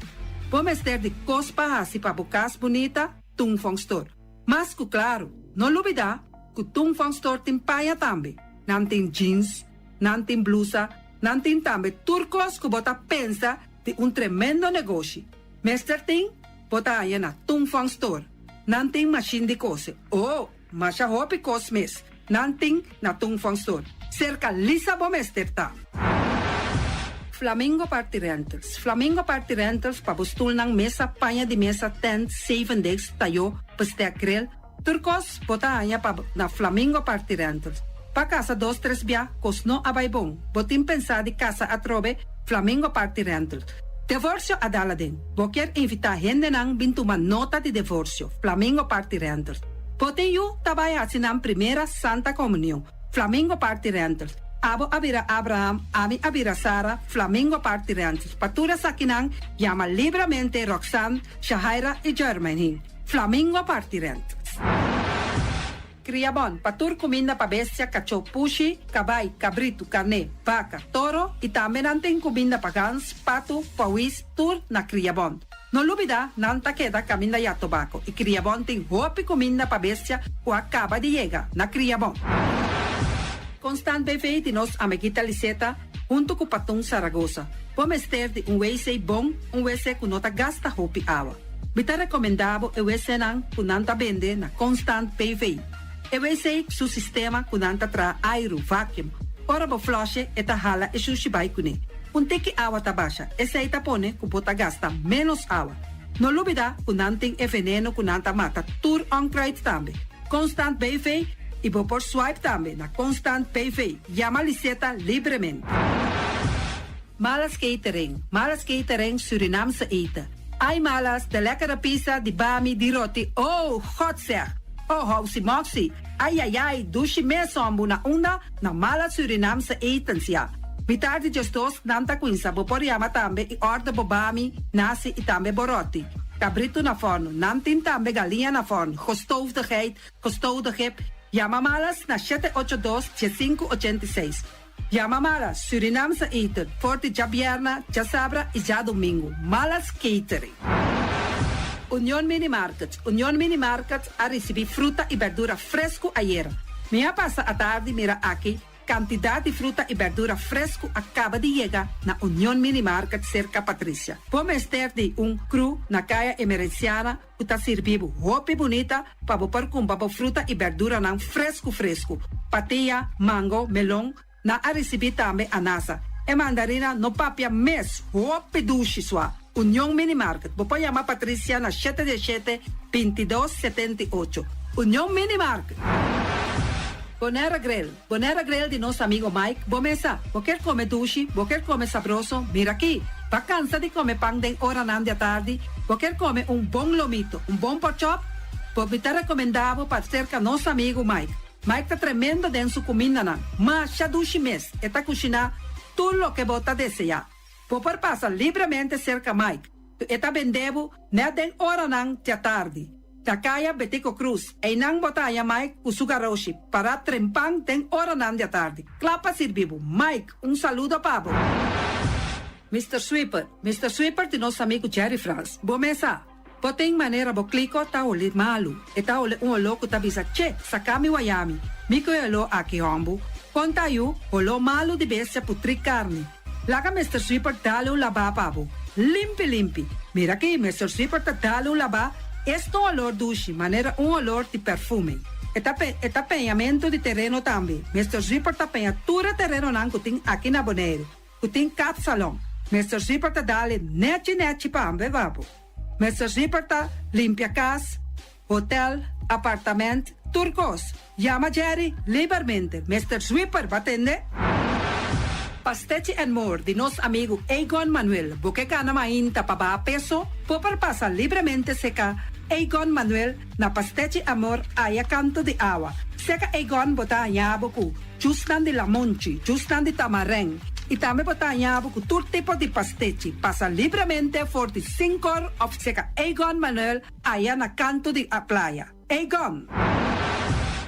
Vamos ter de cospa assim para bocas bonita, Tungfang Store. Mas que claro, não olvida que Tungfang Store tem paia também. Não tem jeans, não tem blusa, não tem também turcos que bota pensa de tremendo negócio. Mester tem, bota aí na Tungfang Store. Não tem machine de cose. Oh, mas a roupa cosmes. Não tem na Tungfang Store. Cerca lisa bom mester tá. Flamingo Party Rentals. Flamingo Party Rentals pabustul ng mesa, panya di mesa, tent, 7 days, tayo, pastek grill. Turcos, botanya pa na Flamingo Party Rentals. Pa casa 2-3 bia, kosno abay bong. Botin pensa di casa atrobe, Flamingo Party Rentals. Divorcio adala din. Boker invita hende nang bintuman nota di divorcio, Flamingo Party Rentals. Botin yu tabay hasinang primera Santa Comunión, Flamingo Party Rentals. Abo abira Abraham, ami abira Sara, Flamingo Party Rentals. Patura sa kinang, llama libremente Roxanne, Shahaira y Germaine. Flamingo Party Rentals. Criabon, patur comida pa bestia, cacho pushi, cabay, cabrito, carne, vaca, toro y también anten comida pa gans, pato, pawis, tur na Criabon. No lubida, nanta queda camina ya tobacco y Criabon ten hopi comida pa bestia o acaba de llega na Criabon. Constant BV de nos amiguita Liseta, junto com Patung Zaragoza. Pomester de WC bom, WC com nota gasta hopi awa. Bita recomendado WC nang kunanta bende na Constant BV. WC su sistema kunanta tra aero vacuum. Ora bo flushe eta hala e sushibay kune. Unteki awa tabasha, esa ita pone kupota gasta menos awa. No lubida kunanting e veneno kunanta mata tur on crate tambe. Constant BV e vou por swipe também na Constant PV. Llama Liseta livremente. Malas catering Surinamse eten. Ai malas, de lekkere pizza, di bami, di roti. Oh, god zeg. Oh, housi moxie. Ai, dushi me sombu na una, na mala Surinamse etens ja. Bitardi gestos, nanta quinsa, vou por llama também e orda bobami, nasi e também boroti. Cabrito na forno, nantin também galinha na forno. Gestoofdigheid, gestoofde gip. Llama malas na 782-7586. Llama malas, Surinamse eten, forte já bierna, já sabra e já domingo. Malas catering. Union Mini Market a receber fruta e verdura fresco ayer. Minha passa a tarde mira aqui, quantidade de fruta e verdura fresco acaba de chegar na Union Mini Market cerca Patrícia. Vamos ter de cru na caia emergenciana, que está servindo roupa bonita para pôr com fruta e verdura não fresco. Patia, mango, melão, na a receber também anasa. E mandarina no papia mes, roupa duche sua. Union Mini Market. Vou chamar Patrícia na 717-2278. Union Mini Market. Bonera Grill de nosso amigo Mike. Bomesa, vou quer comer duche, vou quer comer sabroso. Mira aqui, vacança de comer pão de hora na tarde. Vou quer comer bom lomito, bom pork chop. Vou te recomendar para cerca nosso amigo Mike. Mike tá tremendo dentro sua comida não. Mas já duche mês, e tá cozinhando tudo o que você desejar. Vou passar livremente cerca Mike. E tá vendendo na den hora na tarde. Takaya Betico Cruz, e nang botaya Mike Usugaroshi, para trempang ten hora nan de tarde. Clapa servivo. Mike, saludo pabo. Mr. Sweeper de nosso amigo Jerry France. Bomesa, poteng maneira bo kliko ta oli malu. E ta oli louco ta bisa, che, sakami wayami. Miko elo aki hombu. Conta yu, olo malu de bestia putri carne. Laga Mr. Sweeper dale laba pabo. Limpi. Mira aqui, Mr. Sweeper ta dale laba. Este olor duche, maneira olor de perfume. Tapeamento de terreno também. Mr. Zipper tapeia tudo terreno que tem aqui na Bonaire. Que tem 4 salões. Mr. Zipper tá dale nete para ambevabo. Mr. Zipper tá limpia casa, hotel, apartamento, turcos. Llama Jerry livremente. Mr. Zipper vai atender. Pastete and More de nosso amigo Egon Manuel. Porque cana mainta para peso, popar passa livremente seca Egon Manuel na Pastete Amor aya canto de agua. Seca Egon bota nhaboku, justan de lamonchi, justan de tamareng. E também bota nhaboku todo tipo de pastete. Passa livremente for de 5 horas of seca Egon Manuel aya na canto de a playa. Egon.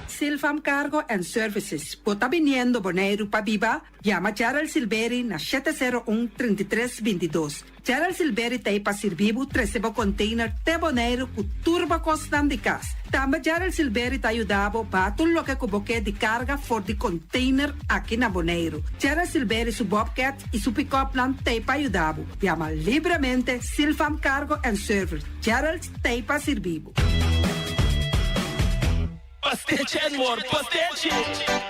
Silfam Cargo and Services. Bota viniendo Bonaire pa Biba, llama Gerald Silveri na 701-3322. Gerald Silveri te pa servivo 13 container te Bonaire ku turba costan de cas. Também Gerald Silveri te ayudavo pa tudo lo que cuboque de carga for de container aqui na Bonaire. Gerald Silveri su Bobcat e su pick-up plan te pa ayudavo. Llama livremente Silfam Cargo and Service. Gerald te pa servivo. Pastete and More, pastete.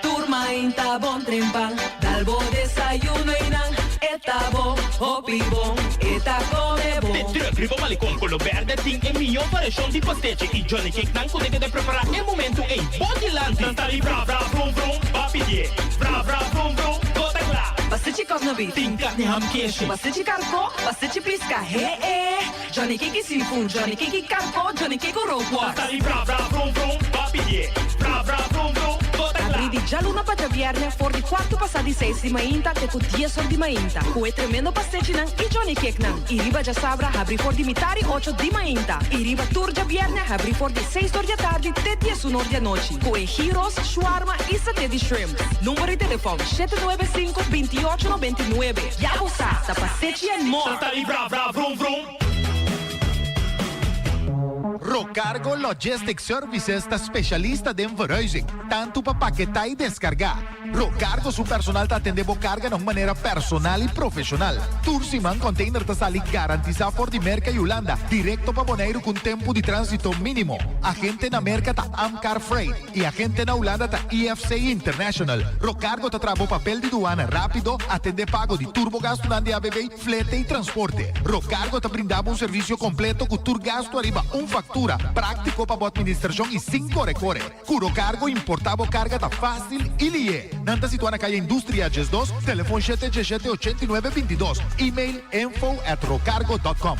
Turma in tabon trimpang, dalbo desayuno inang, etabo. hopi bom, eta come bom. De druk, riba malicom, colo verde, ting e mio variação de pasteche. E Johnny Cake nan kude de preparar em momento em Bodyland. Nantali bra bra brum brum, papidie. Bra bra brum brum, gota glá. Bastante cosnobi, Ting carne ham queijo. bastante carco, bastante pisca, Johnny Cake seafood, Johnny Cake carco, Johnny Cake roquas. Nantali bra bra brum brum, papidie. Bra bra brum brum, gota glá. Abri di già luna para viernes, for di quarto passati 6 di mainta, te con 10 ore di mainta. Cu e tremendo pastiche nan, e Johnny Cake nan. I riba già sabra, abri for di mitari 8 di mainta. I riba tour già viernes, abri for di 6 ore di tardi, te 10 ore di noci. Cu e gyros, shawarma e satè di shrimp. Numero di telefono 795-2899. Ja, bossa, sta pastiche and more. Nantali bra bra brum brum. Rocargo Logistic Services sta specialista den verhuizing, tanto para paquetar e descargar. Rocargo su personal ta atendebo carga de maneira personal e profissional. Tursiman container ta sali garantiza por di merca e Holanda, directo para Bonaire com tempo de trânsito mínimo. Agente na merca ta Amcar Freight e agente na Holanda ta EFC International. Rocargo ta trabo papel de duana rápido, atende pago de turbogasto na ABB, flete e transporte. Rocargo ta brindava serviço completo com turgasto arriba factura, prático para a administração e 5 recore. Curo cargo importava carga tá fácil e lie. Nanta situa na calle Indústria Ges 2, telefone 717-8922, e-mail info@rocargo.com.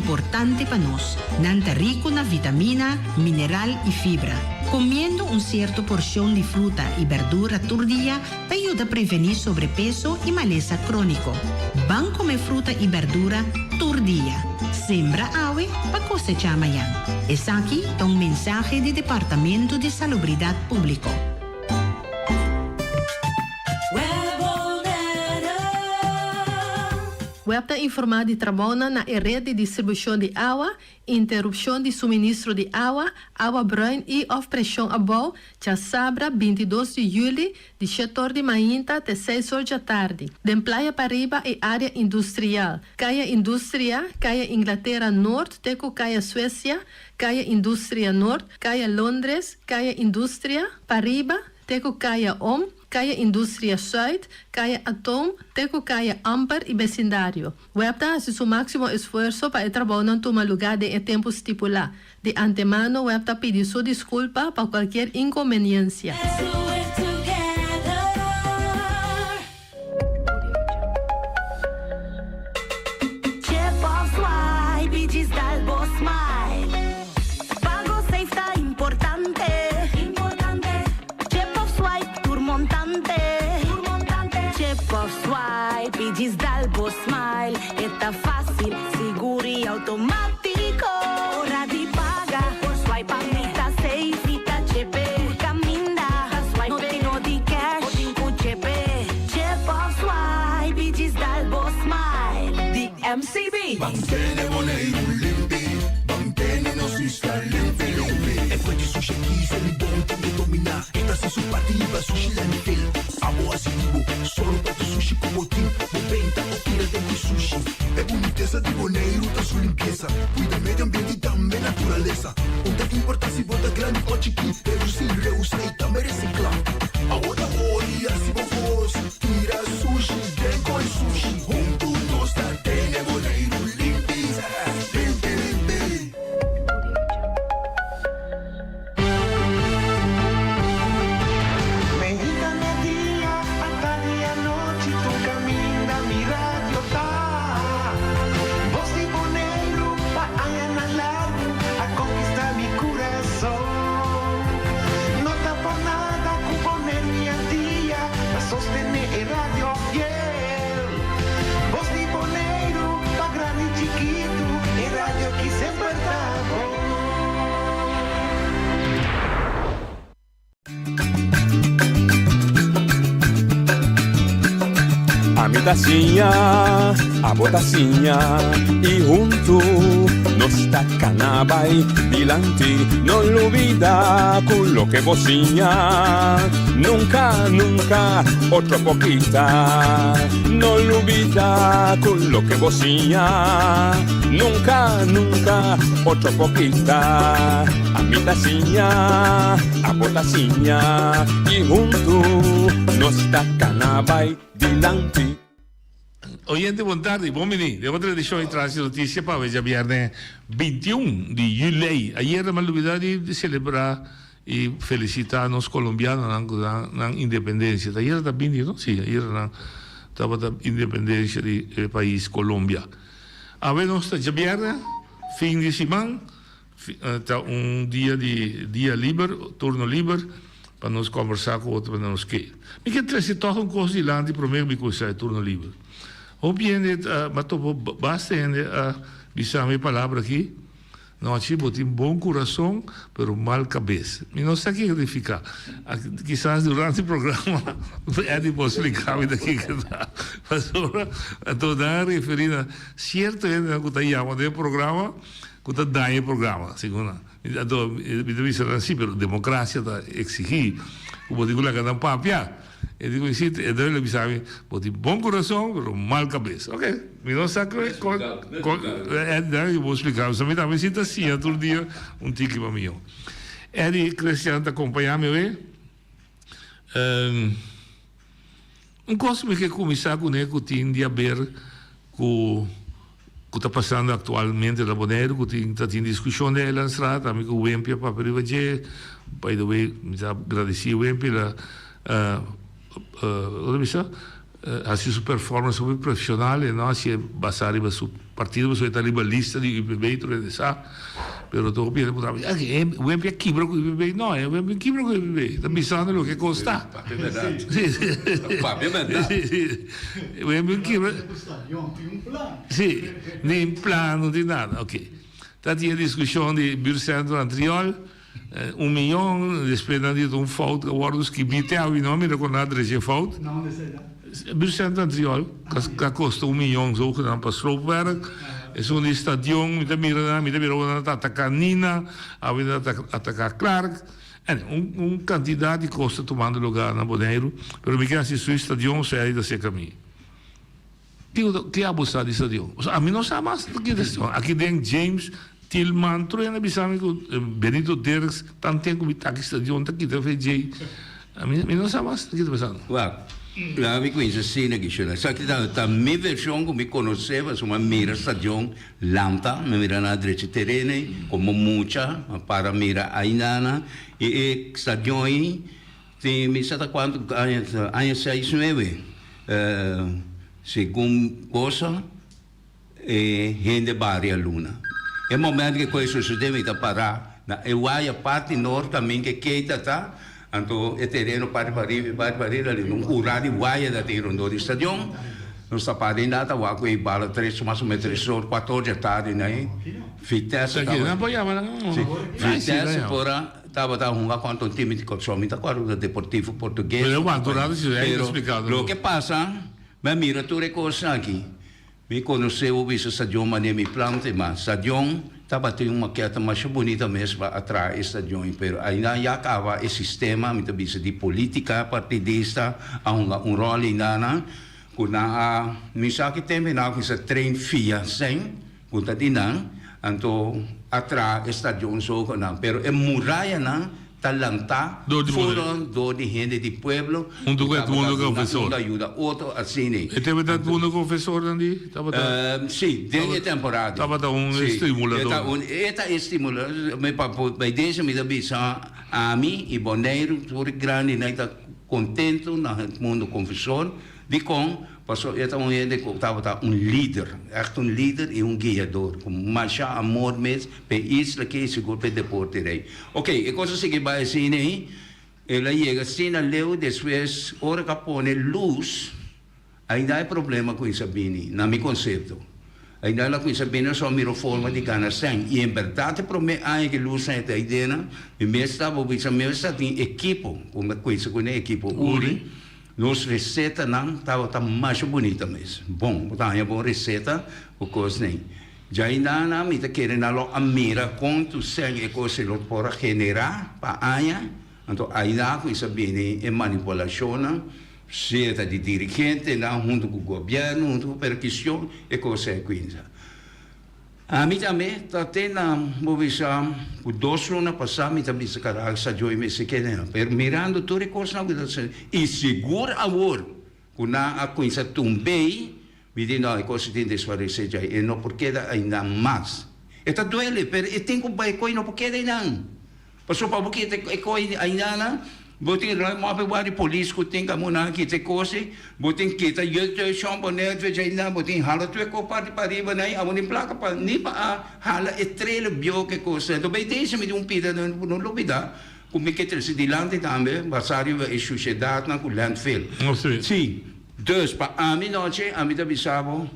importante para nós, nanta rico na vitamina, mineral e fibra. Comiendo un cierto porción de fruta y verdura por día ayuda a prevenir sobrepeso y maleza crónico. Van comer fruta y verdura por día. Sembra ave para cosechar mañana. Es aquí un mensaje del Departamento de Salubridad Público. Web está informado de trabalho na rede de distribuição de água, interrupção de suministro de água, água bruin e of pressão a bom, já sabra 22 de julho, de 7 de manhã até 6 horas da tarde. De Praia Pariba e área industrial. Caia Indústria, Caia Inglaterra Norte, Teco Caia Suécia, Caia Indústria Norte, Caia Londres, Caia Indústria, Pariba, Teco Caia kaya Industria Zuid, kaya Atom, teco kaya Amper y vecindario. Webta hace su máximo esfuerzo para trabajar en tu lugar de tiempo estipulado. De antemano, Webta pide su disculpa por cualquier inconveniencia. Digis dalbo smile, está fácil, seguro y automático. Hora de pagar, por swipe a mita safe, fita chepe. Caminda, swipe, no tengo de cash, o tengo chepe. Chip of swipe, digis dalbo smile. The MCB. Mantene Boneiro limpi, mantene nos isla limpi. E poi di sushi chi se li bonti di dominar. Esta se su partita sushi la nivel. Amo asitivo, solo per tu sushi como team. Moventa o tira dentro sushi. É boniteza de Boneiro da sua limpeza. Cuida meio ambiente e também natureza. Onde que importa se bota grande ou chiqui. Reduzir, reusar e também reciclar. Agora olha se vos tira sushi, dengo e sushi. Junto nós da tene Boneiro limpi, limpi, limpi. A botacinha e junto nos tacanabay dilanti, non olvida quello che vocinha. Nunca, nunca, otro poquita, non olvida quello che vocinha. Nunca, nunca, otro poquita. A mitacinha, a botacinha e junto nos tacanabay dilanti. Oyente, buon tardi, buon venire. De otra edición de Trans Noticias para hoy, viernes 21 de julio. Ayer me olvidé de celebrar y felicitar a los colombianos en la independencia. Ayer también, ¿no? Sí, ayer estaba la independencia del país Colombia. A ver, ya viernes, fin de semana, un día libre, turno libre, para nos conversar con otros que. Me quero trazer toch een kost die land die probeer me coisa turno livre. Hoop je net, maar toch basta bisa minha palavra aqui. Não, tipo, tem bom coração, pero mal cabeça. E não sei o que significa. Quizás durante o programa é de posso explicar o que dá. Mas agora, estou dando referida certo é que está chamando de programa, que está dando o programa, segundo. Então, me deve ser assim, pero democracia está exigir. Como digo, lá que não papia. E digo, e deve avisar, tem bom coração, pero mal cabeça. Ok? Me não sabe eu vou explicar. Você me dá uma cita assim, outro dia, tique para mim. É de Cristiano acompanhar-me, coisa que começar com ele, que tem a ver com o que está passando atualmente na Bonaire, que está tendo discussão dela na estrada, também com o Wempia para privar. By the way, me agradeci o Wempia, a sua performance super profissionale, no? Si è basata sul partito, sulla lista di IPB, tu ne sai, però dopo il Wempia è chibro con IPB, no, è Wempia chibro con IPB, sta pensando lo che costa. Wempia chibro. Sì, né un plano, di nada, ok. Tati a discussione di Buurcentrum Antriol, 1 miljoen, després han dit un fout, guardos que biteu, não me recordar de fout. Não, Buurcentrum Antriol, que costa 1 miljoen zogenaamd para sloopwerk. É um estadion, met de middelen atacar Nina, atacar Clark. En candidato que costa tomando lugar na Bonaire, pero me queda se o estadion sai desse caminho. Que é abusar de estadion? A mim não sabe mais do que isso. Aqui tem James Tillman, troia na bisami com Benito Derks, tanto tempo que está aqui estadion, está aqui também Jay. Mi non sa mas, che pensando? Guarda, la mi qui cena che c'è. Sa che da mia versione come mi conosceva, insomma, mira stagione lanta, mi mira na drece terrene, come mucha, para mira ainana, e stagione, mi sa da quanto, anni 6-9, secondo cosa, e gente varia luna. E momento che questo succede, mi da parà, e vai a parte nord também che keita tá, anto e terreno para ali um urari vai da terreno do stadion não está para nada o água e bala 3 mais ou menos 3 horas 4 horas tarde né fitness não apoiava fitness fora estava da um quanto time de consome tá quase do Deportivo Português pero quanto nada se é explicado o que passa mas mira tu recosa aqui me conheceu o vice stadion mas nem me plante mas stadion estava tendo uma maqueta mais bonita mesmo atrás do estádio, pero ainda já acaba o sistema, muitas vezes de política partidista, há um rol ainda, quando a mensagem tem na com essa trem fia sem, quando dinam, então atrás do estádio só não, pero é muralha não talanta foram do de gente de pueblo do professor ajuda outro assim e teve dado professor ali sim desde a temporada estava estimulador eta estimulador me para deixa me da bisa a mim e Boneiro tudo grande né tá contente no mundo confessor de com passou eta gente que estava líder echt líder e guiador com mais amor mesmo para isso que seguro para deporte rei ok e coisa que vai assim né ela chega assim na leu depois hora que põe luz ainda há problema com isso bem na meu conceito ainda ela com isso bem só miro forma de ganhar sem e em verdade promete aí que luz é a ideia e mesmo estava tem equipo com isso com equipo Uri nossa receita não estava mais bonita mesmo. Bom, tá é boa receita, o coisa nem. Já ainda não me tá querendo a mira quanto sangue coisa lo para generar para aia. Então ainda com isso bem é manipulação, seja de dirigente lá junto com o governo, junto com a percussão e coisa é coisa. A mim também tá tendo movição o 2 anos passado me também se carrega sa joy me se quer pero mirando tudo coisa não e seguro amor quando a coisa tumbei me diz não coisa tem desaparecer já e não porque ainda mais está doele pero e tem como vai coi não porque ainda passou para porque é coi ainda não botin lá uma pegada de polícia que tem como não que te coisa botin que tá eu chamo né tu já ainda botin hala tu é copar de pariba né a botin placa para nem para hala é trela bio que coisa então bem deixa me de pida não lobida como que ter se dilante também basário é sociedade na com landfill sim dus para a mim noite a mim da bisabo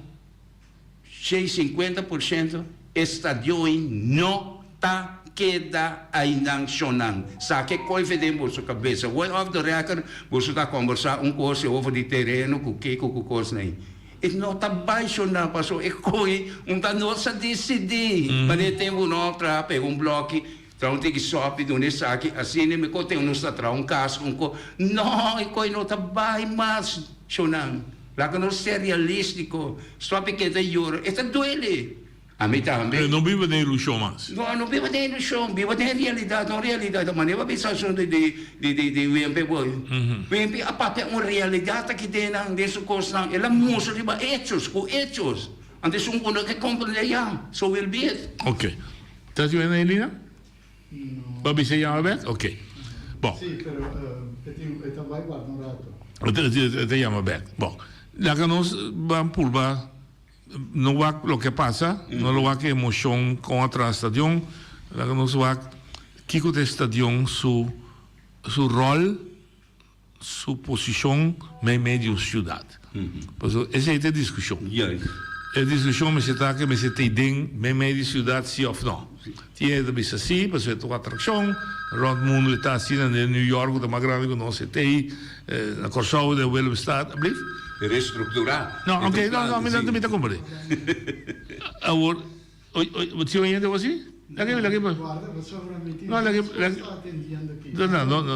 50% estadio não tá queda ainda sonando. Sabe que coisa tem por sua cabeça. One of the record, você está conversando coisa over de terreno, com que coisa nem. E não está baixo não, passou e coi, tá nossa decidir. Mas tem não tra pega bloco, tra tem que sobe do nesse aqui, assim me conta não está tra caso não, e coi não tá baixo mais sonando. Lá que não ser realístico, só porque tem euro, está doele. A mim também. Não vive nem ilusão mais. Não vive nem ilusão, vive nem realidade, não realidade. Mas não é pensação de VMP boy. VMP a parte uma realidade que tem nessa coisa, ela mostra de hechos, com hechos. Antes coisa que compreende já, so will be it. Ok. Estás vendo aí, Lina? Babi se chama Beck? Ok. Bom. Sim, pero vai guardar rato. Te chama Beck. Bom, lá que nós vamos pulvar não va lo que pasa, no lo va que emoción contra el estadio, la que nos va que el estadio su rol, su posición en medio de ciudad. Pues esa es la discusión. La discusión me se está que me se te den en medio de ciudad sí o no. Tiene que ser así, pues es una atracción. El mundo está así en New York, de más grande que no se te, la Corsau de Willemstad, ¿abrís? Reestructurar. No, ok, no, me está comprando. Ahora, ¿sí oyente vos sí?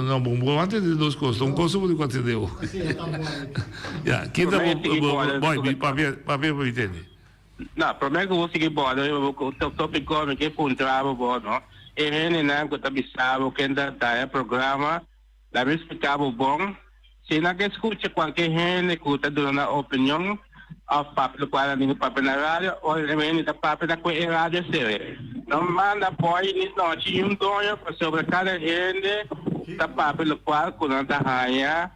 No, bom, antes de duas coisas, coisa por enquanto entendeu. Já, quinta, vai, papel para entender. Não, problema que você que pode, o tópico que pontuava bom, não? E ele não que tá bisavo que ainda tá programa la me explicava bom. Se não que escuta qualquer gente que está dando uma opinião, ao papo para ninguém papo na rádio, ou ele está papo na rádio série. Não manda apoio nisso, não tinha dono sobre cada gente, está papo no qual quando está raia,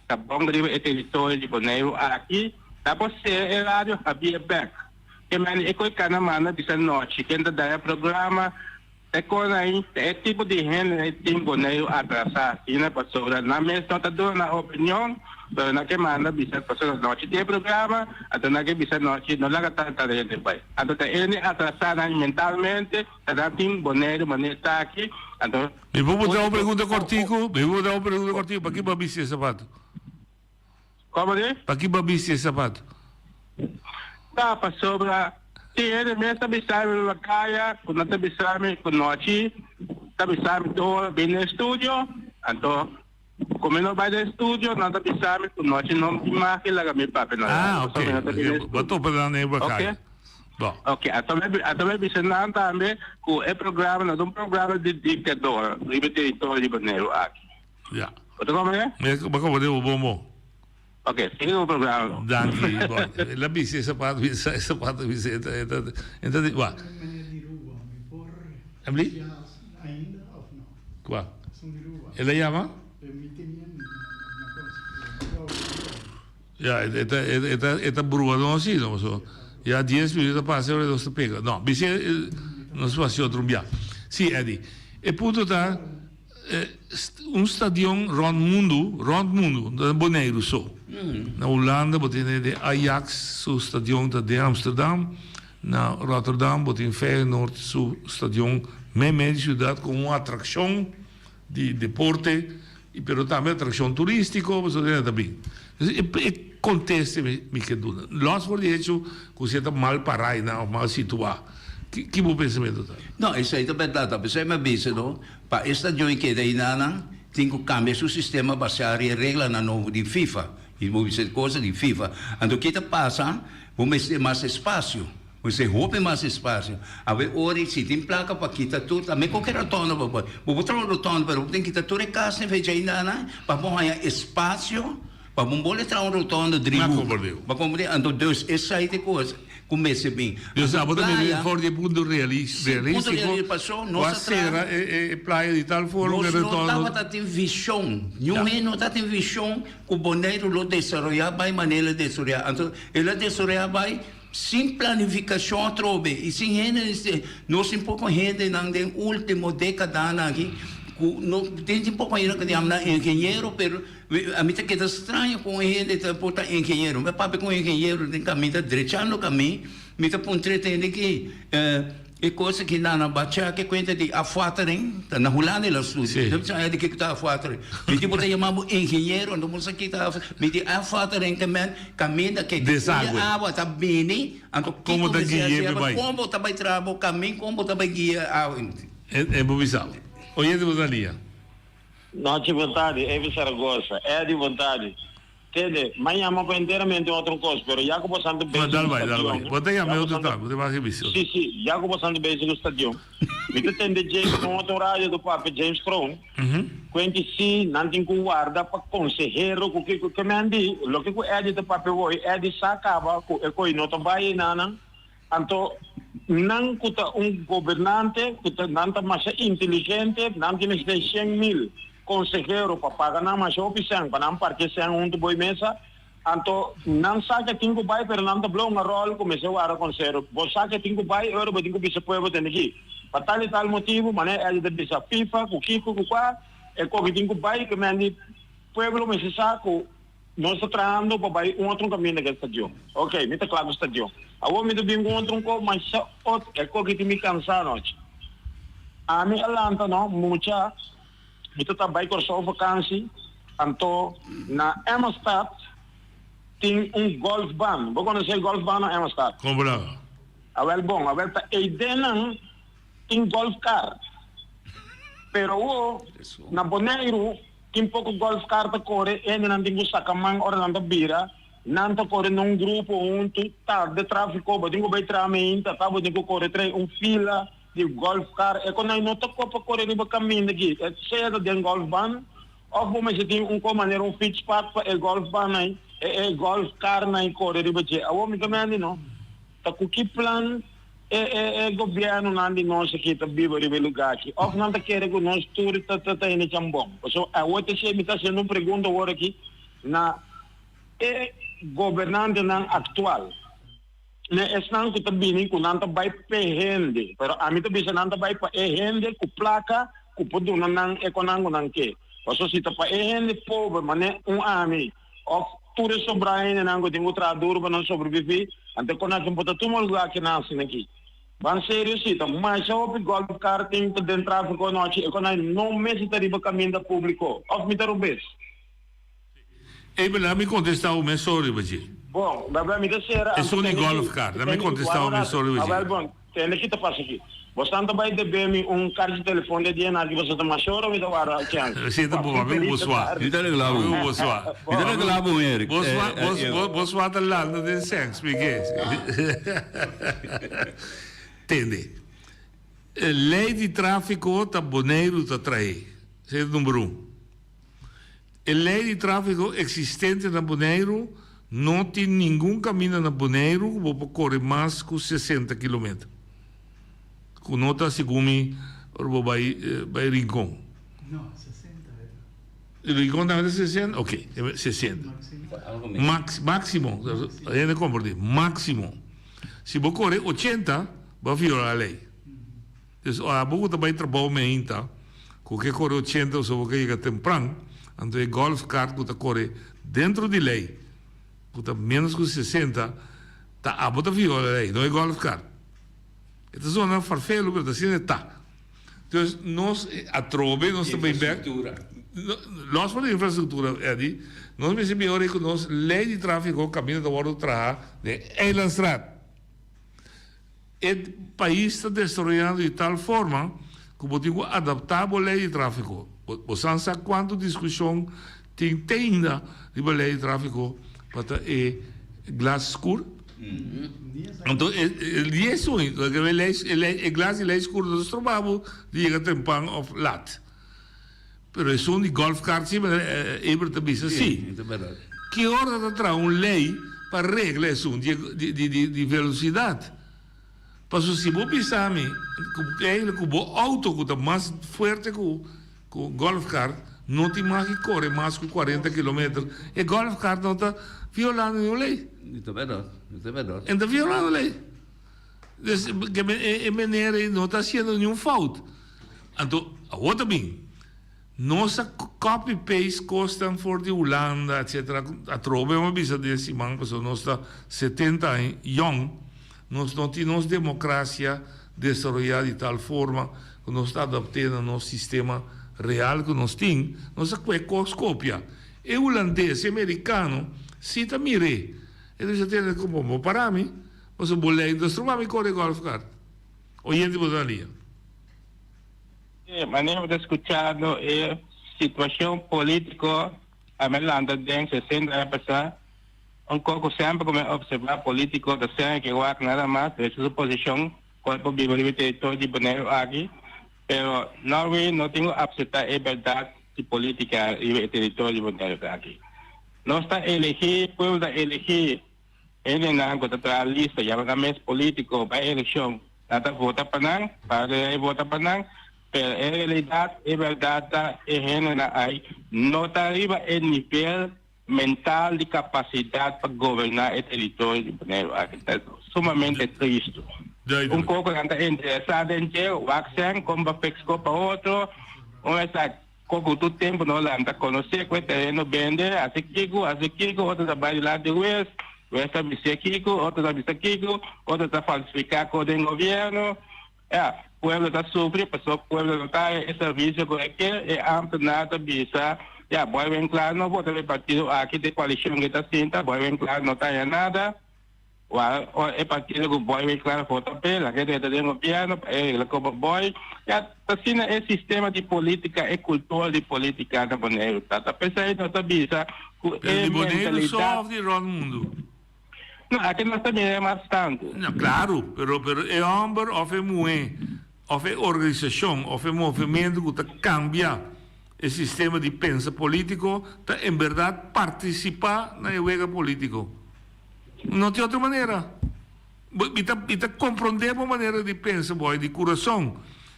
está bom que é território de Bonaire aqui, dá para ser a rádio havia back. Que mano é coisa na mana dessa noite, que ainda dá programa. É tipo de gente que tem Bonaire atrasado, né? Pastor, na mesa não está dando a opinião, mas na que manda bisa pastor noite tem programa, até na que bisa noite não lá está gente vai. Até ele atrasado mentalmente, está tem Bonaire está aqui, então. Me vou botar uma pergunta cortico, para que babisse esse sapato? Como é? Para que babisse esse sapato? Tá, pastor, ele mesmo está na caia, quando está com noite, está bem no estúdio, então, como não vai no estúdio, não está com noite, não tem mais que lá me papo. Ah, ok. Botou para na caia. Ok, também bisanando também que é programa, não é programa de dictador, livre território de Bonaire aqui. Já. Você como é? Mas como é o bom? Ok, siga o programa. Danke. La bici essa parte visita. Então, va. Abli? Ainda ou não? Qua? São de Ruba. Ela chama? Ja, eta brua non si, non so. Ja 10 minuti passa ora sto pega. No, bici non si fa trombia. Sì, Eddie. E punto da un stadion rond mundo, da Bonaire so. Na Holanda botin de Ajax su stadion de Amsterdam, na Rotterdam botin Feyenoord su stadion met ciudad com uma atração de deporte e pero também atração turístico, você tem também. E conteste me que duna. Nós por hecho que você está mal parado, não mal situado. Que bom pensamento tá? Não, isso aí é verdade. Você me disse, não? Para esta joia que daí não tem que cambiar o sistema baseado em regra na novo de FIFA. E vou dizer coisa de FIFA. Então o que passa? Vamos ter mais espaço. Você rouba mais espaço. A ver, hoje se tem placa para quitar tudo, também qualquer rotondo, vou botar um rotondo, mas tem que quitar tudo em casa, em vez de ainda, né? Para bom ganhar espaço, para bom botar um rotondo de rua. Para compreender, então Deus, essa aí de coisa. Comece bem. Deus sabe também for de ponto realístico. A serra é praia de tal forma que retorno. Não estava tendo visão. Não está tendo visão que o Bonaire lo desenvolver vai maneira de desenvolver. Então, ele desenvolver vai sem planificação trobe e sem gente, nós um pouco gente na última década aqui. Não tem um pouco ainda que digamos engenheiro, pero a mim que é estranho com gente que porta engenheiro, mas papai com engenheiro tem caminho direito caminho, me tá entretendo que é coisa que na baixar que conta de afuatering, na Holanda lá estúdio, não sei de que tá afuatering, me tipo tá chamando engenheiro, não sei que tá, me de afuatering também caminho que a água tá bem, então como da guia vai, como tá vai trabalhar caminho, como tá vai guia a é bobizal. Oi, de vontade. Não, de vontade, é de Saragossa, é de vontade. Entende? Mas chama para inteiramente outra coisa, mas já que você anda bem. Dá vai. Você chama outro tempo, você vai revisar. Sim, já que você anda bem no estádio. Você tem de James, no outro rádio do papo James Crown. Quando se não tem que guardar para conselheiro, o que me andi, o que é de papo é de sacava, é que não trabalha nada. Então, não custa governante, custa não mais inteligente, não tem mais de 100.000 conselheiros para pagar na mais opção, para não participar de boi mesa. Então, não sabe que tem que vai, mas não está um rol, comecei a conselheiro. Você sabe que tem que vai, agora tem que bisa povo tem aqui. Para tal e tal motivo, mas é de bisa FIFA, o Kiko, o Quá, é que tem que vai, que me povo me se sabe nós estamos trabalhando para ir outro caminho naquele estádio. Ok, me está claro o estádio. Agora me estou outro caminho, mas é que tem me cansar noite. A minha Atlanta não, muita, me estou trabalhando com sua vacância, então na Amsterdam tem golf ban. Vou conhecer golf ban na Amsterdam. Como não? Avel bom, avel tá ideia tem golf car. Pero na Bonaire tem pouco golf car para correr, e não tem que sacar ora não bira, não tá correr num grupo tarde tráfico, mas tem que vai trabalhar, tá tem que correr fila de golf car, é quando não tá para correr no caminho aqui, é cheio de golf ban, Of vamos ter maneira pitch park para golf bana golf car na corre ribache. A vamos também não. Tá com que plan governo nandi nós aqui tá vivo de lugar aqui. Of não tá querendo que nós turista tá indo chambom. So a outra se me tá sendo pergunta agora aqui na governante nan atual. Ne esnan ku tabini ku nanta bay pehende, pero ami to bisa nanta bay pa ehende ku plaka ku podo nan ekonango nan ke. Paso si ta pa ehende pobre mane ami of ture sobrain nango tingo tradur ba non sobrevivi ante kona pota tumol ga ke nasi naki. Ban serio si ta mais op golf karting to den traffico no ci ekonai non mesi ta riba caminho público. Of mi tarubes. Even laat me contestar o sorry, Baji. Bom, daarbij me dat zeer... É só um golf car, laat me contestar o sorry, Baji. Bom, tem aqui tá passa aqui. Você anda by the BM card de telefone de DNA que você tá mais chora ou me dá hora chance. Sim, tá bom, vamos boçoar. Não tá legal, vamos boçoar. Não tá legal, Eric. Boçoar tá lá, não tem sexo, porque... Entende? Lei de tráfico tá boneiro tá trair. Esse número 1. A lei de tráfego existente na Bonaire não tem nenhum caminho na Bonaire que pode correr mais que 60 km. Com nota segundo vai Rincon. Não, 60. Rincon está 60? Ok, 60. Máximo. A gente compreende. Máximo. Se você correr 80, vai violar a lei. Então, a você também trabalha ainda. Qualquer correr 80, ou se você chega temprano, então é golf car que corre dentro de lei, que menos que 60, a bota viola a lei, não é golf car. Esta zona farfelo, mas assim está. Então, nós atrove, nós também nós para a infraestrutura, nós percebemos que nós lei de tráfego, caminho da hora do trabalho, é Eilandstraat. O país está destruindo de tal forma que você tem que adaptar a lei de tráfego. Você sabe quanto discussão tem ainda de lei de tráfego para o glass escuro? Então, ele é isso. O glass e lei escuro nós trabalhamos de tempão of lat. Mas é um de golf kart, sim, mas é para também assim. Que hora de trazer uma lei para regrar isso de velocidade? Porque se você pensar, que o auto que está mais forte que o golf car não tem mais que correr mais que 40 km. E golf car não está violando nenhuma lei. Isso é verdade. Não está violando a lei. A maneira não está sendo nenhum falta. Então, a outra bem, nossa copy-paste costam for de Holanda, etc. A trova é uma bisa desse man, porque nós está 70 anos, young, nós não temos democracia desenvolvida de tal forma que nós está adaptando ao nosso sistema real que nós temos, nós é cópia. E o holandês, americano, se está mire, ele já tem como para mim, mas o boleto das tropas corre golf car. Oyente botaria. Maneira de escuchar a situação política a Melanda tem 60 anos. Um pouco sempre como observar político da cena que eu acho nada mais de sua posição quanto ao território de Bonaire aqui. Pero Norway não tem aceitar a verdade de política e território de Bonaire aqui. Nós está elegir, povo da elegir, ele não contra a lista, já vai mais político para a eleição. Nada vota para não, para votar para não. Pero a realidade, a verdade, não está arriba o nível mental de capacidade para governar o território de Bonaire aqui. Está sumamente triste. Um pouco interessado em ter o vaccino, como para pescar para outro, com todo tempo não anda conhecer que o terreno vende, assim que outro trabalha lá de West, sabe se Kiko, outro sabe se Kiko, outro está falsificar código do governo, o povo está sofrendo, o povo não está em serviço com aquele, e antes nada bisa, vai bem claro, não vou ter partido aqui de coalição que está cinta, vai bem claro, não está em nada. É partido que boy bem claro vota pela que é do governo é como boy assim é sistema de política é cultura de política na Bonaire tá pensando então sabia é Bonaire só de todo mundo não aqui nós também é mais tanto não claro pero é homem ou é mulher ou é organização ou é movimento que cambia o sistema de pensa político, tá, em verdade, participar na juega político. Não tem outra maneira. Ita compreender a maneira de pensar, boy, de coração.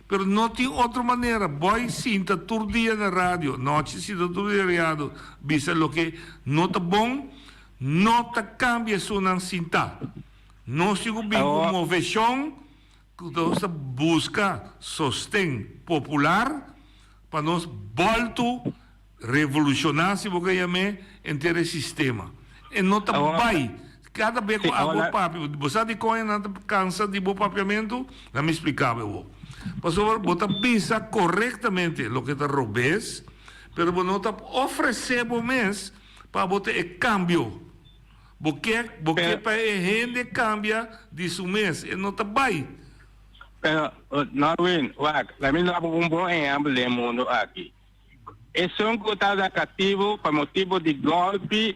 Pero não tem outra maneira. Boy, sinta todo dia na rádio, noite sinta todo dia na rádio, visa lo que não tá bom, não tá cambia sua não sinta. Não se bem como versão, que nós busca sostém popular, para nós voltar revolucionar, se você chama, inteiro sistema. E não tá vai. Cada vez que eu papo, você de coisa não cansa de bom papiamento, não me explicava eu. Por favor, você pensa corretamente o que está roubes, mas você não está oferecendo mês para você cambio. Porque para a gente cambia de seu mês, e não está bem. Pero, Norwin, la misma un bom exemplo do mundo aqui. Esse é um coitado cativo por motivo de golpe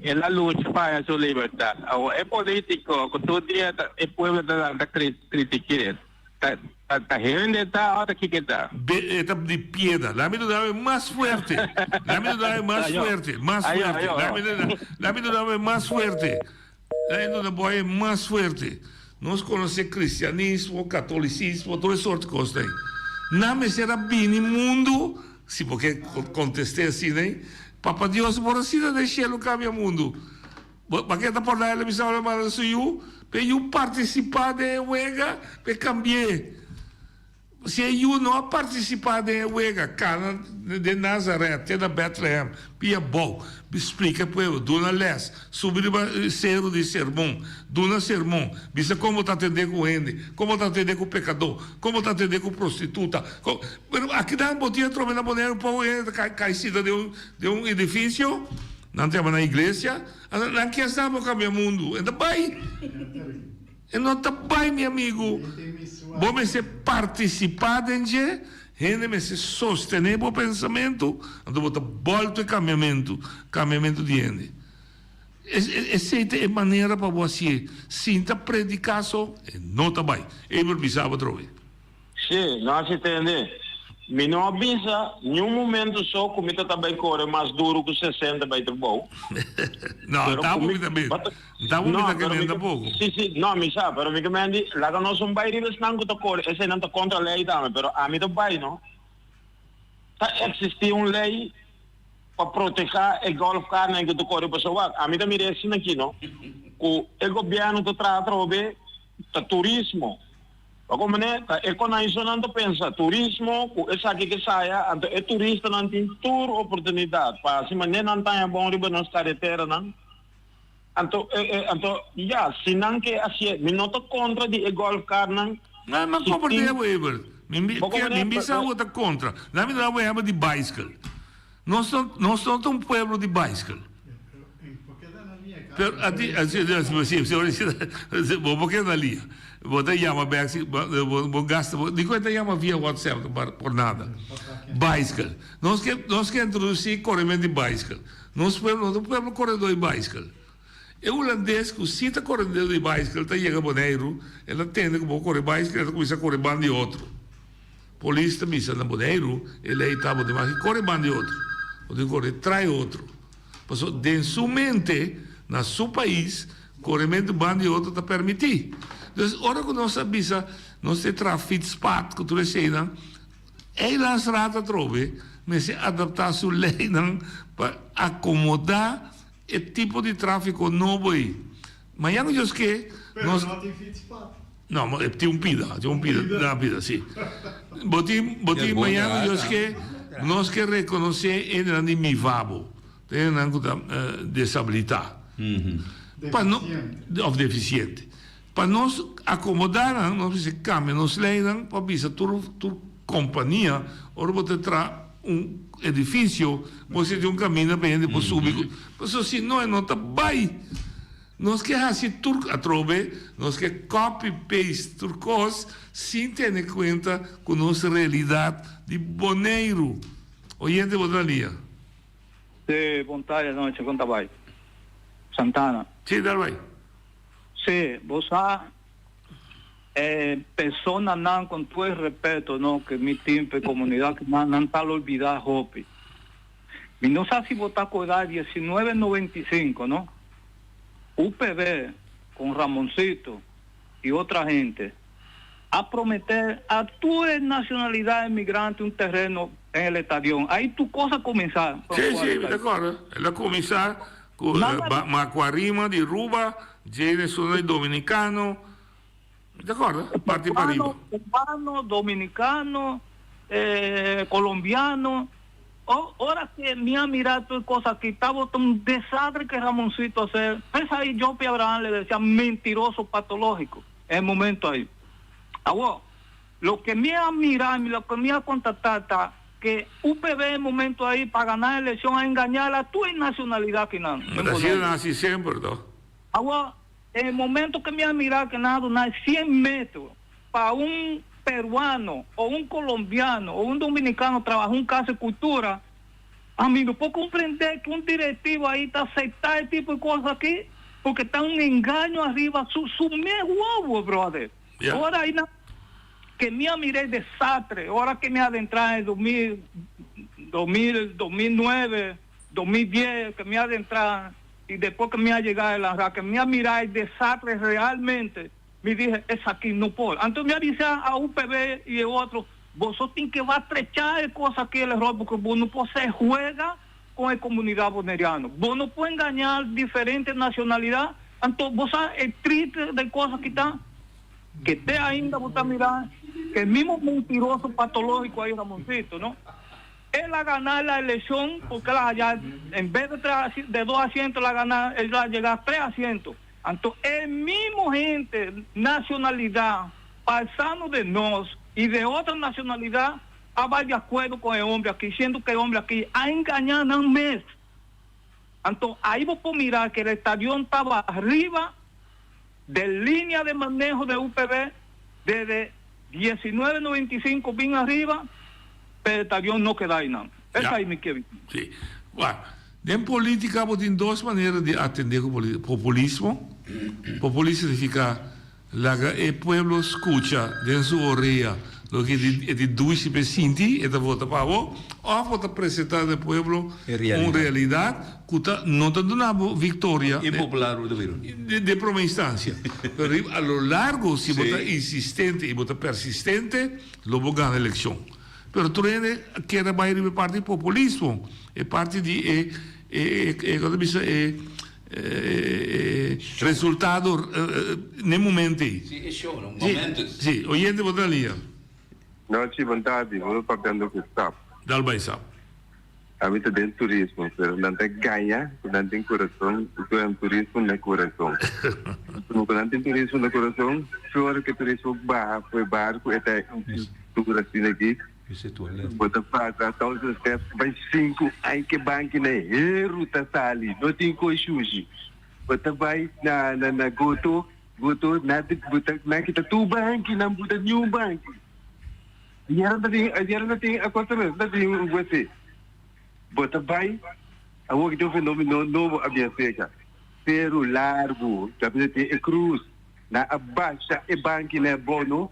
e la luta para a sua liberdade. É político, que todo dia o povo está criticando. Está rindo, está ahora que está. Está de piedra. La mirada es más fuerte. La mirada es más fuerte. Más fuerte. La mirada es más fuerte. La mirada es más fuerte. Nós conhecemos cristianismo, catolicismo, toda sorte de coisas. Não me será bem no mundo, se porque contestei assim, né? Papa Deus, por assim, deixa ele cambia o mundo. Para que está por lá, ele me sabe para eu, para eu participar da huelga, para cambiar. Se eu não participar da huelga, Cana de Nazaré, até da Bethlehem, pia bom, explica para eu, dona Les, sobre o cero de sermão, dona sermão, visa como está atendendo com ele, como está atendendo com o pecador, como está atendendo com a prostituta. Aqui dá um botinho, tromba na boneira, um pouco caída de um edifício, não temos na igreja, não quer saber o caminho mundo, ainda vai. E não está bem, meu amigo. Vamos se participar de gente me se sostener o pensamento, então botar volta e caminhamento de gente. Essa é a maneira para você sinta predicar só, não está bem. Eu precisava trocar. Sim, nós entendemos. Me não avisa, nenhum momento só, comida também corre mais duro que 60 vai ter bom. Não, está bom também. Está bom também, está bom. Sim, não, me sabe, pero me comende, lá que nós somos bairros não que corre, esse não está contra a lei também, pero a mim está bem, não? Está existir uma lei para proteger o golf carne que tu corre para salvar. A mim está me dizendo aqui, não? Que o governo está tratando de turismo. Como né, é quando a gente não pensa turismo, essa aqui que saia, é turista não tem tour oportunidade, para se manter não tem bom riba nas carreteras não. Então, já, se não que assim, me não estou contra de golf car não. Não, mas como é o Ever? Me sabe outra contra. Na minha não é de bicycle. Nós somos um povo de bicycle. Porque na linha. Você chama gasta, de coisa chama via WhatsApp por nada. Bicycle. Nós queremos introduzir corrimento de bicycle. Nós podemos corredor de bicycle. O holandês que cita corredor de bicycle, está chega Boneiro, ele atende como correr bicycle, ele começa a correr bando de outro. Polícia missa na Boneiro, ele aí estava demais, corre bando de outro. Pode correr, trai outro. Passou de sua mente, na seu país, corrimento de bando de outro está permitido. Então, ora que nós sabemos, nós temos tráfico spat, que tu recebes, é lá as ratas trove, mas se adaptar a sua lei para acomodar o tipo de tráfico novo aí. Mas já não diz que... Nós não tem fit spat. Não, mas tem um pida, sim. Boti, mas já não diz que nós que reconhecer ele de mivabo, tem uma desabilidade. Ou deficiente. Para nós acomodar, nós precisamos cambiar, nós leem, para ver toda companhia, ou você traz edifício, você tem caminho para ir para o súbico. Mas se não está bem, nós queremos assim tudo a trove, nós queremos copy-paste turcos, sem ter em conta com nossa realidade de Boneiro. Oyente, boa dia. Sim, bom dia, noite, conta vai. Santana. Sim, dá vai. Sim, você personas nan con todo el respeto, no, que mi tiempo y comunidad que nan tal olvidar Hopi. Y no sé si votar con edad 1995, ¿no? UPB con Ramoncito y otra gente a prometer a tu nacionalidad inmigrante un terreno en el estadio. Ahí tu cosa comenzar. Sí, de acuerdo. La comenzar con Macuarima de Ruba, Jane Sonoy Dominicano. De acuerdo, parte para arriba. Cubano, dominicano, colombiano. Ahora que me ha mirado todas cosas aquí, estaba un desastre que Ramoncito hacer. Pues ahí Jopi Abraham le decía mentiroso patológico en el momento ahí. Lo que me ha mirado y lo que me ha contactado está que UPB en el momento ahí para ganar la elección a engañar a tu nacionalidad que nada. Así siempre, ¿no? En el momento que me ha mirado que nada, donar 100 metros para un peruano o un colombiano o un dominicano trabaja un caso de cultura, a mí no puedo comprender que un directivo ahí está aceptando este tipo de cosas aquí, porque está un engaño arriba, su huevo, brother. Yeah. Ahora hay que me miré desastre, ahora que me adentré en 2009, 2010, que me adentré y después que me ha llegado la que me ha mirado el desastre realmente, me dije, es aquí, no puedo. Entonces me avisé a UPB y a otro, vosotros tienen que va a estrechar cosas aquí el error, porque vos no podés se juega con la comunidad boneriana. Vos no puedes engañar diferentes nacionalidades. Entonces vos sabes el triste de cosas que están, que esté ainda, vos estás mirando, que el mismo mentiroso patológico ahí, Ramoncito, ¿no? Él a ganar la elección, porque allá, en vez de 2 asientos, la ganar, él va a llegar a 3 asientos. Entonces, el mismo gente, nacionalidad, paisano de nos y de otra nacionalidad, va de acuerdo con el hombre aquí, siendo que el hombre aquí ha engañado a un mes. Entonces, ahí vos podés mirar que el estadio estaba arriba de línea de manejo de UPB, desde 1995 bien arriba, pero el estadio no queda ahí nada. Esa es mi que. Sí. Bueno, en política hay 2 maneras de atender el populismo. Populismo significa que el pueblo escucha de su orilla lo que el dulce presidente vota para vos, o vota presentar al pueblo una realidad que no está dando victoria de primera instancia. Pero a lo largo, si vota insistente y vota persistente, luego gana la elección. Pero tú quieres ir parte del populismo, es parte de resultado nel momento. Sì, è show, un momento. Sì, oyente vota lì. No, ci vantaggi, non parlando che sta. Dal paese. Avete del turismo, però non te ganha, non tem coração, tu é turismo nel coração. Non tem turismo nel coração, só que turismo foi barco, até cultura assim aqui. Bota para todos os steps, vai 5, ai que banque na hero tá ali, não tem coi sushi. Bota vai na goto, nada bota na kita tu banque, não bota new banque. E era não tem a conta mesmo, não tem você. Bota vai, a o que tem um fenômeno novo a minha seca. Pero largo, já tem cruz, na abaixa e banque na bono.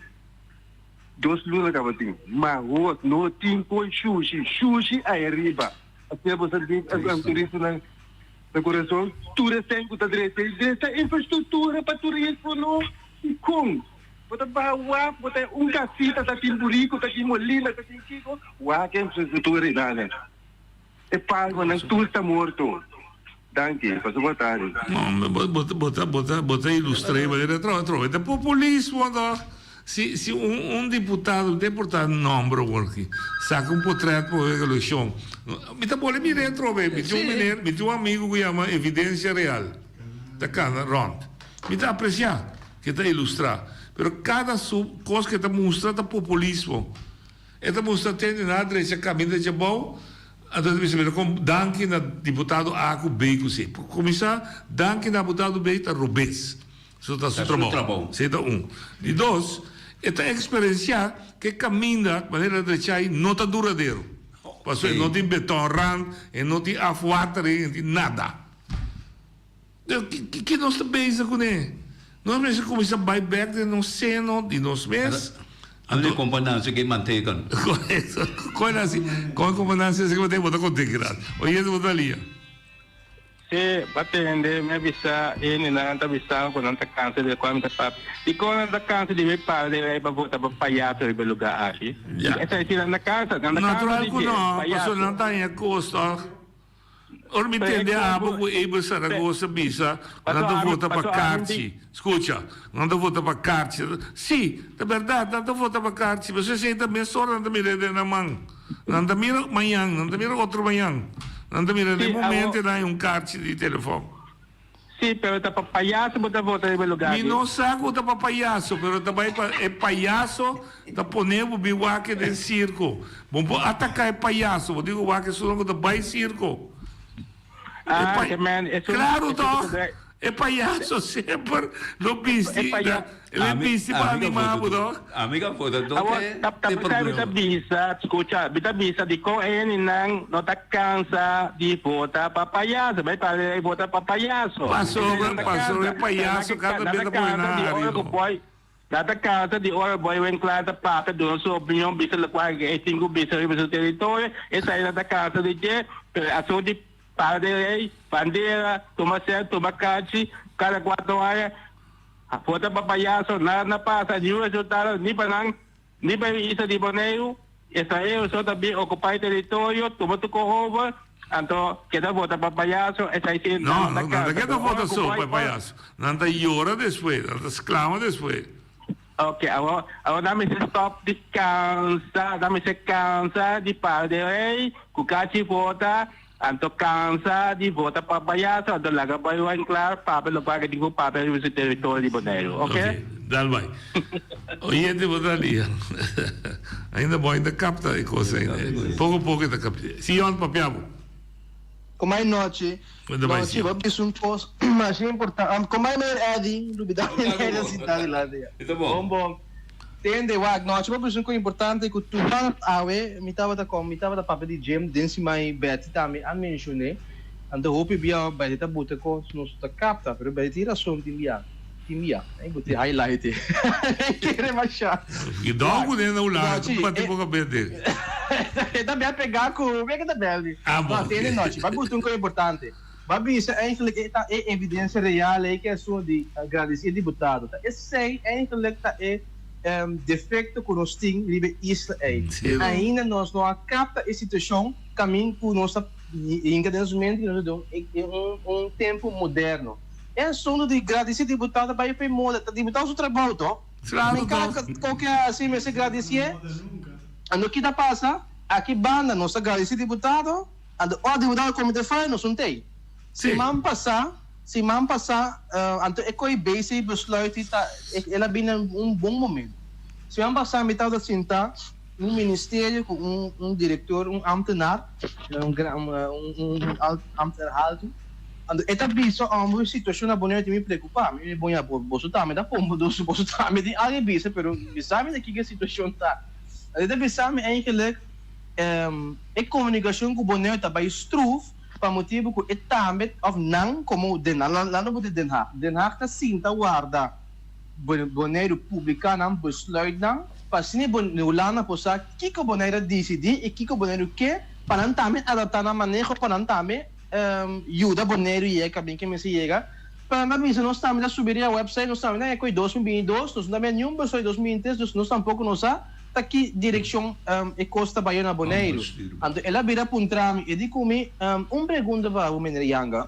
2 lunas que tem, mas não tem com sushi aí arriba. Até você tem um turismo na coração, tudo tem que estar direito, essa infraestrutura para turismo não e com. Você vai lá, você casita tá em Burico, tá em Molina, tá em Kiko, que infraestrutura nada. É pago, não tudo está morto. Danke, passou boa tarde. Não, bota ilustrei, mas era troca. É populismo, não. Se um deputado nombra aqui, saca um portreto para a eleição, me tá bom, me dentro, me tem um amigo que chama Evidência Real, da Cana Ron, me tá apreciar, que tá ilustrar, mas cada coisa que tá mostrando é populismo, tá mostrando que na direita caminho de bom, então você com danke na deputado A com B com C, por começar, danke na deputado B tá Rubens, isso tá seu trabalho, isso tá e 2 esta experiencia que camina de maneira de chai não está duradouro. Porque não tem beton, não tem afuatri, não tem nada. Que nós estamos pensando com ele? Nós mesmo começamos a buyback de nos seno, de nos meses. Ande companhia que manteigan. Coisa assim, com a companhia que você botar com tegrado. Oye, você botar ali. Se batende me avisa ini na anta bisa ko nanta kanser de kwam ta pap. Iko nanta kanser di para de ba bota pa payaso de lugar ali. Essa é na casa, na natural ko no, paso nanta é custo. Or mi tende a po able Saragossa bisa, nanta vota para Carci. Escucha, nanta vota para Carci. Sì, é verdade, nanta vota para Carci. Você senta bem só nanta mira de na mão. Nanta mira manhã, nanta mira outro manhã. Nanta mira de momento dai un Carci di telefono. Sì, però ta payaso bota vota de lugar. Mi non sa cosa pa payaso, però também é payaso, ta ponevo biwake del circo. Bom, atacar é payaso, vou digo wake só não ta bai circo. Ah, claro, toch? É palhaço sempre, lo visti, le visti para animar, toch? Amiga, foto do bita bisa, escucha, bita bisa di ko nang nota cansa di vota papayaso, vai para vota papayaso. Passou é palhaço, cada vez que Data casa di ora boy wen klata pata do sua opinião bisa lequai que tingo bisa o território, essa é da casa de je, ação de Padeirei, bandeira, toma certo, toma cate, cada 4 horas, a foto papayaso, nada passa, de um resultado, nem para isso de Boneiro, essa é o só também ocupar o território, toma tu corrova, então, queda vota papayaso, essa é não, nada queda vota só papayaso, nada llora depois, nada exclama depois. Ok, agora dá-me esse stop, descansa, dá-me esse cansa de Padeirei, com cate vota, Anto cansa di vota papayaso, anto laga bayo en claro, pape lo paga digo pape el territorio di Boneiro, ok? Dal vai. Oyente votaria. Ainda bom, ainda capta e coisa ainda. Pouco ainda capta. Sion papiamo. Como é noite? Noite, vou pedir um posto, mas é importante. Como é meu Eddie, dúvida, é a cidade lá. Tá bom. Bom. Tende wag noite, vou pedir um importante que tu fala awe, me tava da papel de gem, dense mai bet também a mencionei. Ando hope bia bet ta buta ko no sta capta, pero bet tira som timia. Aí botei highlight. Querer machar. E dogo né no lado, para ter pouco bet. Tá bem pegar com, como é que tá bem? Bom. Tende noite, vai botar um coisa importante. Babi, isso é evidência real aí que é só de agradecer deputado. Esse é intelecta defeito que nós temos em Israel. Ainda nós não capta a situação, caminho que nós encadeamento um tempo moderno. É só de agradecer deputado para ir para o mundo. Deputado o trabalho, então. Qualquer assim, me se agradecer. Ano que passa, aqui banda nós agradecer deputado, o deputado como te faz, nós não tem. Se man passar, então é coi base besluit ela vem bom momento. Se man passar metade da cinta, ministério com diretor, ambtenaar, ambtenaar alto. Então esta bisa uma situação na boa me preocupa, me boa bolso tá me dá pombo bolso tá me de alguém bisa, pero bisa me que situação tá. Esta bisa me eigenlijk comunicação com boa tá by stroof para motivo que também of não como lá no de Den Haag tá cinta guarda Boneiro publicar não besluit não para se não lá na posa que o Boneiro decidir e que o Boneiro quer para não também adaptar na manejo para não também ajuda Boneiro e é que me se chega para não pensar nós também subir a website nós também é coi 2022 nós também nenhum besluit 2023 nós tampouco nós tá aqui direção e Costa Baiana Boneiro. Então ela vira para trâmite e digo me pergunta para o menino Yanga.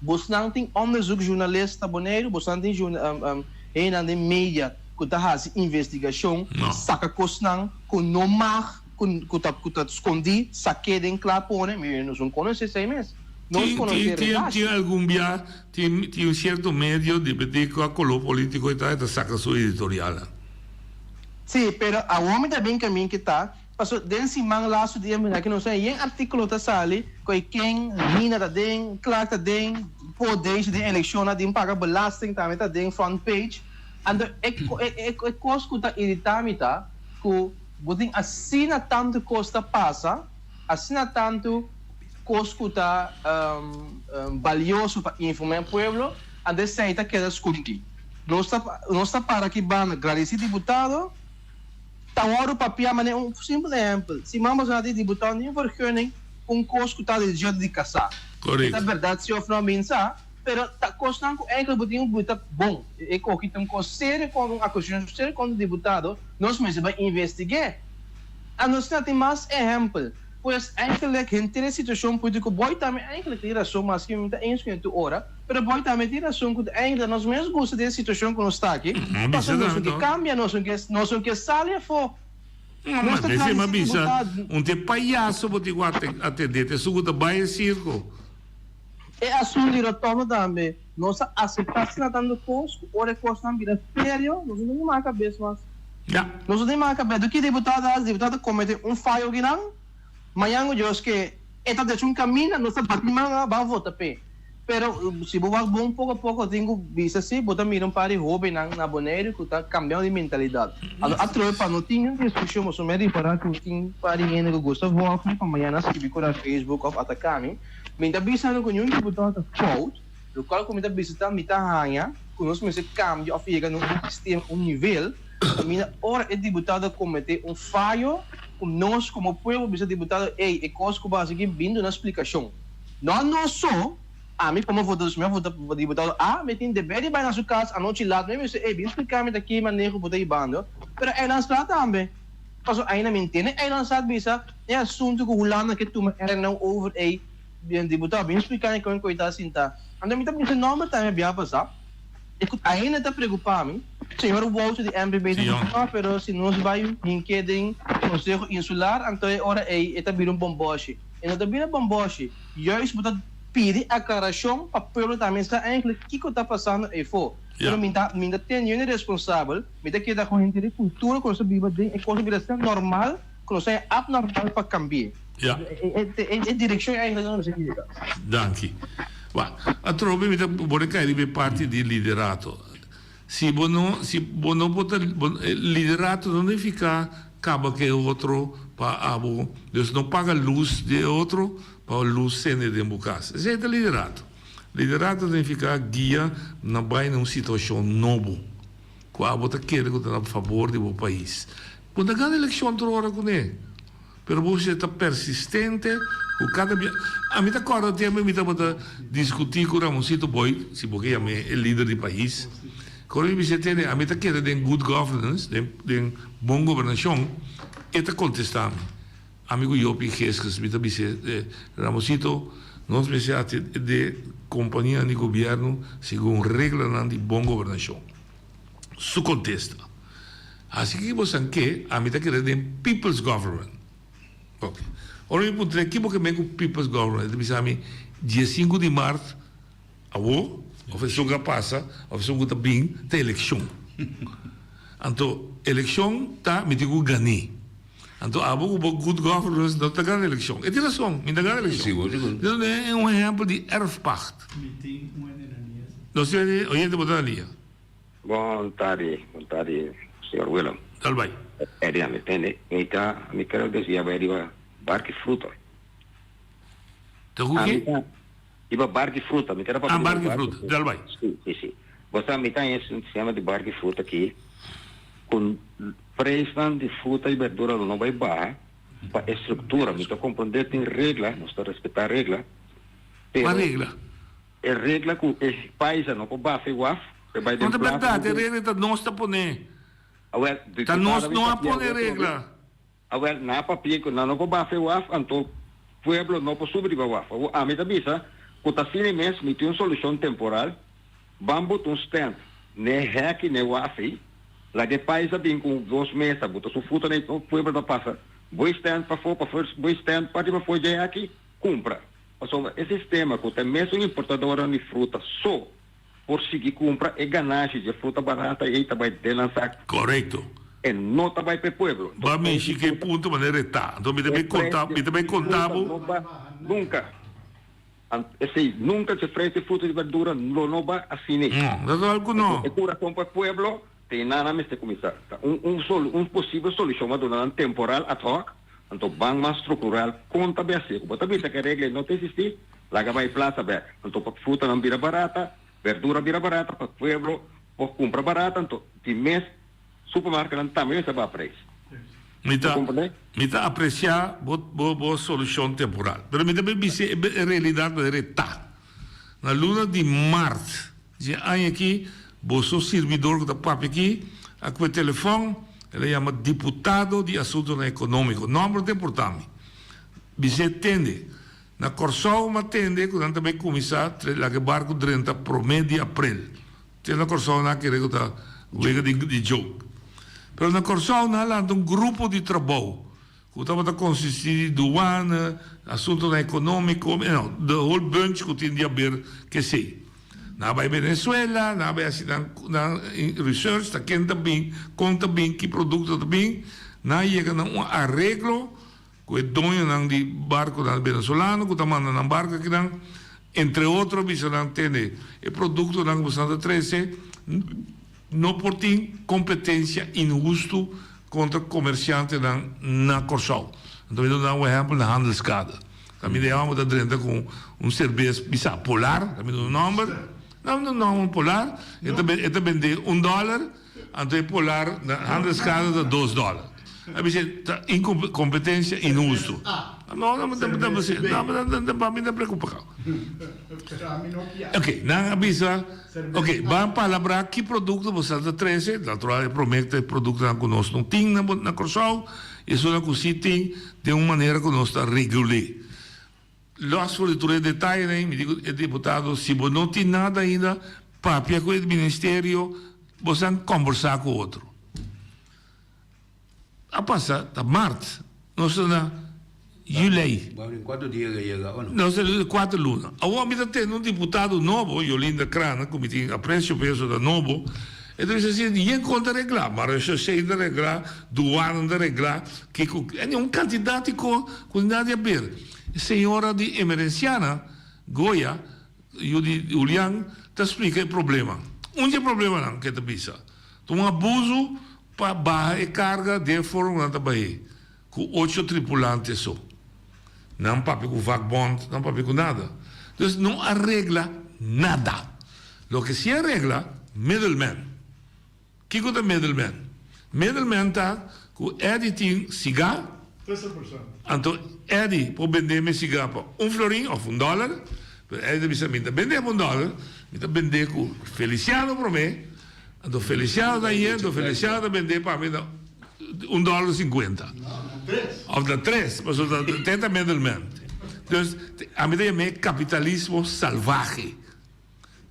Você não tem onderzoek jornalista Boneiro, você não tem de mídia que tá fazendo investigação, saca coisa com não mar, com tá escondido, saque de claro pone, nós não conhecemos 6 meses. Tinha algum dia, tinha certo medio de pedir com o político e tá saca sua editorial. Sim, pero a homem também caminho que tá, passou desse man lá so dia que não sei, em artigo tá sali, que quem mina tá den, claro tá den, poder de eleição na de pagar belasting também tá den front page. Ando é coisa que tá irritando tá, que botem assina tanto costa passa, assina tanto coisa que tá valioso para informar o povo, ando sei tá queda escondida. não está para que ban agradecido deputado, tá hora o papel, mas é um simples exemplo. Se vamos a deputado nem vergunning kost que está de jeito de caçar. Correto. É verdade, se of não mensa, pero tá custando eigenlijk botinho muito bom. E com que tem sério com a questão séria com o deputado, nós mesmos vai investigar. A nós tem mais exemplo. Pois eigenlijk hinter a situação política boy também eigenlijk tem razão, mas que não está eens com tu ora, pero boy também tem razão que ainda nós mesmos gostamos dessa situação que nós está aqui. Nós não que cambia, nós não que sai fora. Mas esse é uma bisa, te palhaço pode igual atender, te sugo da baia circo. É assunto de retorno também. Nós aceitamos na dando costo, ora costo não vira sério, nós não temos a cabeça mais. Nós não temos a cabeça. Do que deputado comete falho que não, mas eu acho que está deixando um caminho, nós partimos para votar pé. Pero se você vai bom pouco a pouco, tenho visto assim, botar miram para o hobby na boneiro que está cambiando de mentalidade. A tropa não tinha discussão, mas o médico para que tinha para ninguém que gosta de voar, para amanhã nas que ficou na Facebook ou atacar mim. Minta bisano com yung deputado fault, o qual como bisita mita hanya, conosco mas cambio ou fica no sistema nível, minha hora é deputado cometer falho, nós como povo bisa deputado é coisa que básico vindo na explicação. Não só a mim como vou deputado me tem dever de vai na sua casa a noite lá, não me sei, bem explicar-me daqui maneiro botar bando, pero é lançado também. Passo ainda me entende, é lançado bisa, é assunto que o lana que tu era não over bien deputado, bem explicar como coitado assim tá. Anda me tá pensando nome também bem passar. E ainda tá preocupado, senhor Walter de MBB tá, pero se nós vai em Conselho Insular, então é hora tá vir bomboche. E não tá vir bomboche. Juist botar pedir aclaração para o povo também está eigenlijk o que está passando aí fora. Pero minta tem um responsável, minta que da corrente de cultura com essa biba de é coisa normal, com essa abnormal para cambiar. É direção eigenlijk não sei diga. Danke. A tropa mi vuole caire parte di liderato. Se bono bota liderato não é ficar acaba que outro para abo, Deus não paga luz de outro para luz sendo de casa. Esse é liderato. Liderato tem que ficar guia na baia numa situação nova. Quando você quer que está a favor do país. Quando ganha a eleição outra com ele. Pero você está persistente, o cada a mim tá claro que a mim tá para discutir com o Ramoncito Boy, se porque é o líder do país. Quando você tem a mim tá querendo de good governance, de bom governação, e tá contestando. Amigo Yopi Gesques, me tá dizendo, Ramoncito, nós precisamos de companhia de governo segundo regras de bom governação. Su contesta. Assim que você quer, a mim tá querendo de people's government. Ok. Ora, eu vou dizer que o People's Government, dia 5 de março, a ofereceu que passa, ofereceu que está bem, tem eleição. Então, eleição está, me digo, ganhei. Então, a good governance não está ganhando eleição. É razão, me está ganhando eleição. Então, é exemplo de erfpacht. Não sei, oyente, botar ali. Bom tarde, senhor Willem. Tal bem. Me entende? Então, me quero dizer, vai barco e fruta. Então, o quê? Iba barco e fruta. Me quero para barco e fruta, tal bem. Sim. Você me tem esse sistema de barco e fruta aqui, com preço de fruta e verdura não vai baixar, para estrutura, me está compreendendo, tem regra, nós está respeitar a regra. Qual regra? É regra que o país não pode baixar igual. Não é verdade, a regra não está pondo. Tá nós não há poner regra. Agora, na papel que não pode baixar o af, então o povo não pode subir o af. A mim também sabe, quando assim mesmo, me tem uma solução temporal, vamos botar um stand, nem hack nem o af, lá de país bem com 2 meses, botar sua fruta nem o povo não passa. Vou stand para fora, vou stand para fora de aqui, compra. Esse sistema que tem mesmo importadora de fruta só por seguir compra e ganagem de fruta barata e também de lançar. Correto. E não também para o povo. Vai mexer que ponto maneira está. Então me também contava. Nunca. Nunca se frente fruta de verdura não vai assim. Não, algo não. E coração para o povo tem nada mais de começar. Possível solução mas durante temporal ad hoc. Então banco mais estrutural conta bem assim. Mas também se a regra não existe, lá vai plaza bem. Então para fruta não vira barata. Verdura vira barata para o povo, por compra barata, então, de mês, supermercado não também está a preço. Me está apreciar boa solução temporal. Mas me também disse a realidade está. Na luna de março, já há aqui, o servidor que está aqui, com o telefone, ele chama deputado de assuntos econômicos. Número de importante. Você atende. Na Corsol, uma atende, quando também começar, lá que barco 30 para o mês de abril. Tem na Corsol, na que está de jogo. Mas na Corsol, lá um grupo de trabalho. Que estava a consistir de douana, assuntos econômicos, não, the whole bunch que tinha de haver, que sei. Na Venezuela, na research, está quem também, conta bem, que produto também, na chega um arreglo, que é dono de barco venezolano, que está mandando um barco aqui, entre outros, você não tem o produto que você 13, não por ter competência injusta contra comerciantes na Corsol. Então, eu dou um exemplo na Handelskade. Também demos da drenta com cerveja polar, também dou um número. Não, polar, ele vende $1, então polar na Handelskade de $2. Aí você está incompetência injusto. Não me preocupa. Ok, não avisa. Ok, vamos falar que produto você está 13, natural promete produto que nós não temos na Corsol, isso é que tem de uma maneira que nós está regulando. Las fornituras de detalhe, me digo, o deputado, se você não tem nada ainda, papia com o ministério, você vai conversar com o outro. A passar, a março, nós estamos na julho. Quantos dias que chega ou não? Nós temos 4 lunas. Agora, ainda tem um deputado novo, Yolinda Crana, que me tem apreço o peso da novo, então, você diz, ninguém conta regrar, mas eu sei de regrar, do ano de regrar, que é um candidato com nada a ver. Senhora de emergenciana, Goya, eu de Julián, te explica o problema. Onde é o problema não, que te pisa? Um abuso para barra e carga de fórum na Bahia, com 8 tripulantes só. Não papi com vagabond, não papi com nada. Então, não arregla nada. O que se arregla, middleman. Que é o middleman? Middleman está com editing cigarro. 13%. Então, Eddie pode vender cigarro por $1 ou $1. Eddie disse, me vender por $1, me vender com Feliciano para mim. Então, Feliciano está indo, Feliciano está vender para mim $1.50. Ou da 3, mas tenta middleman. Então, a mim é capitalismo salvaje.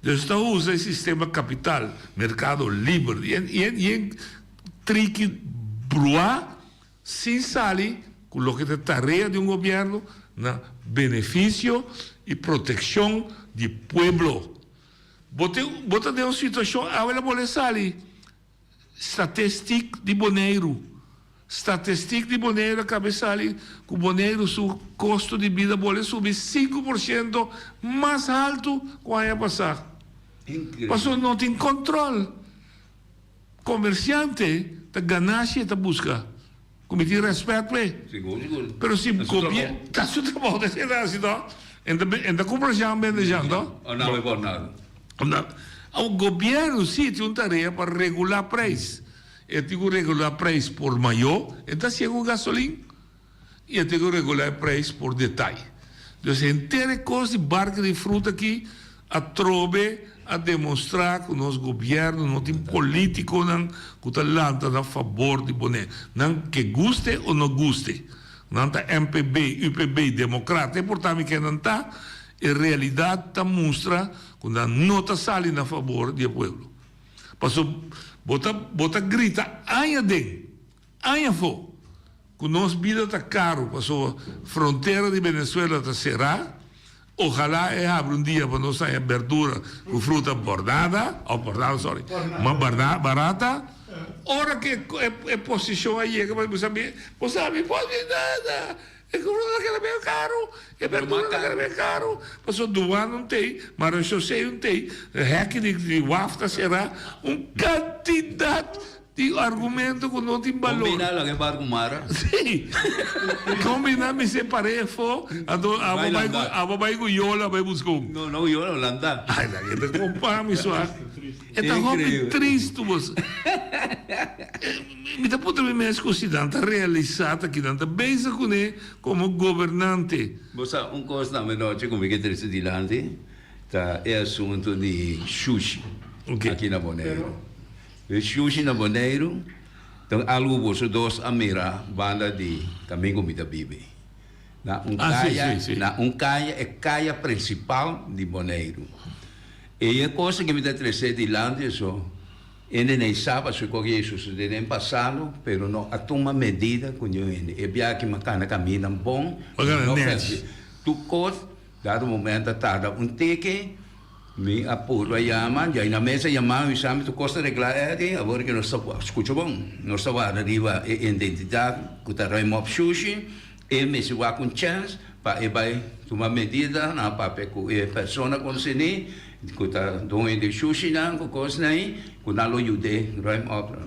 Então, está usa o sistema capital, mercado livre, e trique bruar, sem salir com o que é tarefa de governo na benefício e proteção do povo. Bota de uma situação, agora vou sair. Estatística de Boneiro. Estatística de Boneiro acaba de sair que o Boneiro, seu custo de vida pode subir 5% mais alto que o ano passado. Passou não tem controle. Comerciante, está ganância, está busca. Como tem respeito, Seguro. Pero se copia, está seu trabalho de ser assim, não? Ainda compra já vende já, não? Não é por nada. O governo sim tem uma tarefa para regular preço. Ele tem que regular preço por maior, então chega o gasolina. E ele tem que regular preço por detalhe. Então, inteira coisa de barca de fruta aqui, a trove a demonstrar que o nosso governo não tem político que está lá a favor de boné. Não que guste ou não guste. Não está MPB, UPB, democrata. É portanto que não está. Em realidade, está mostra que não está saindo a favor do povo. Passou, bota grita, aia den, aia fo. Que nossa vida está caro. Passou, fronteira de Venezuela está cerrada. Ojalá abra dia para nós sair verdura com fruta bordada, mas barata. Ora que é posição aí, que você sabe, pode nada. É que fruta que é bem caro, é verdura que é bem caro. Passou do ano não tem, mas eu sei não tem. Hack de wafta será quantidade de argumento que não tem valor. Combinar lá que barco mara. Sim. Combinar me separei, a babai com Yola vai buscar. Não, Yola, Holanda. Ai, la gente compra, me suave. É tá hobby triste, você. Me dá para me scusi tanta realizzata che tanta besa con come governante. Você coisa na menor como que triste de lande, tá é assunto de sushi aqui na Bonaire. O sushi na Bonaire, então algo você dois amira banda de caminho comida bibi. Na caia é caia principal de Bonaire. E a coisa que me dá triste de lande só ainda nem sabe se o que isso sucedeu no passado, mas não há uma medida com ele. É bem que macana caminha bom. Tu coisa, dado momento tarda take, me apuro a chama, já na mesa chamar e chama tu costa reglar agora que nós escuta bom, nós estamos arriba a identidade, que está remoto sushi, e me se vai com chance para vai tomar medida na papel com a pessoa com se que está doendo de sushi não, com coisa aí, com a lojude, remoto.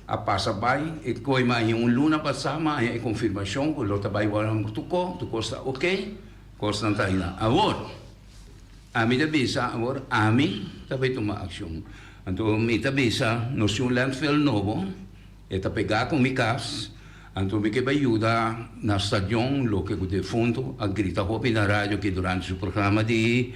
A passa bem, e coi mais luna passar, mas é confirmação, que o outro vai agora tu costa ok, costa não está aí lá. Agora, a mim bisa agora, a mim também tomar ação. Então, me bisa, nós temos um landfill novo, e tá pegar com mi casa, então me que vai ajudar na estação, lo que o defunto, a gritar hopi na rádio que durante o programa de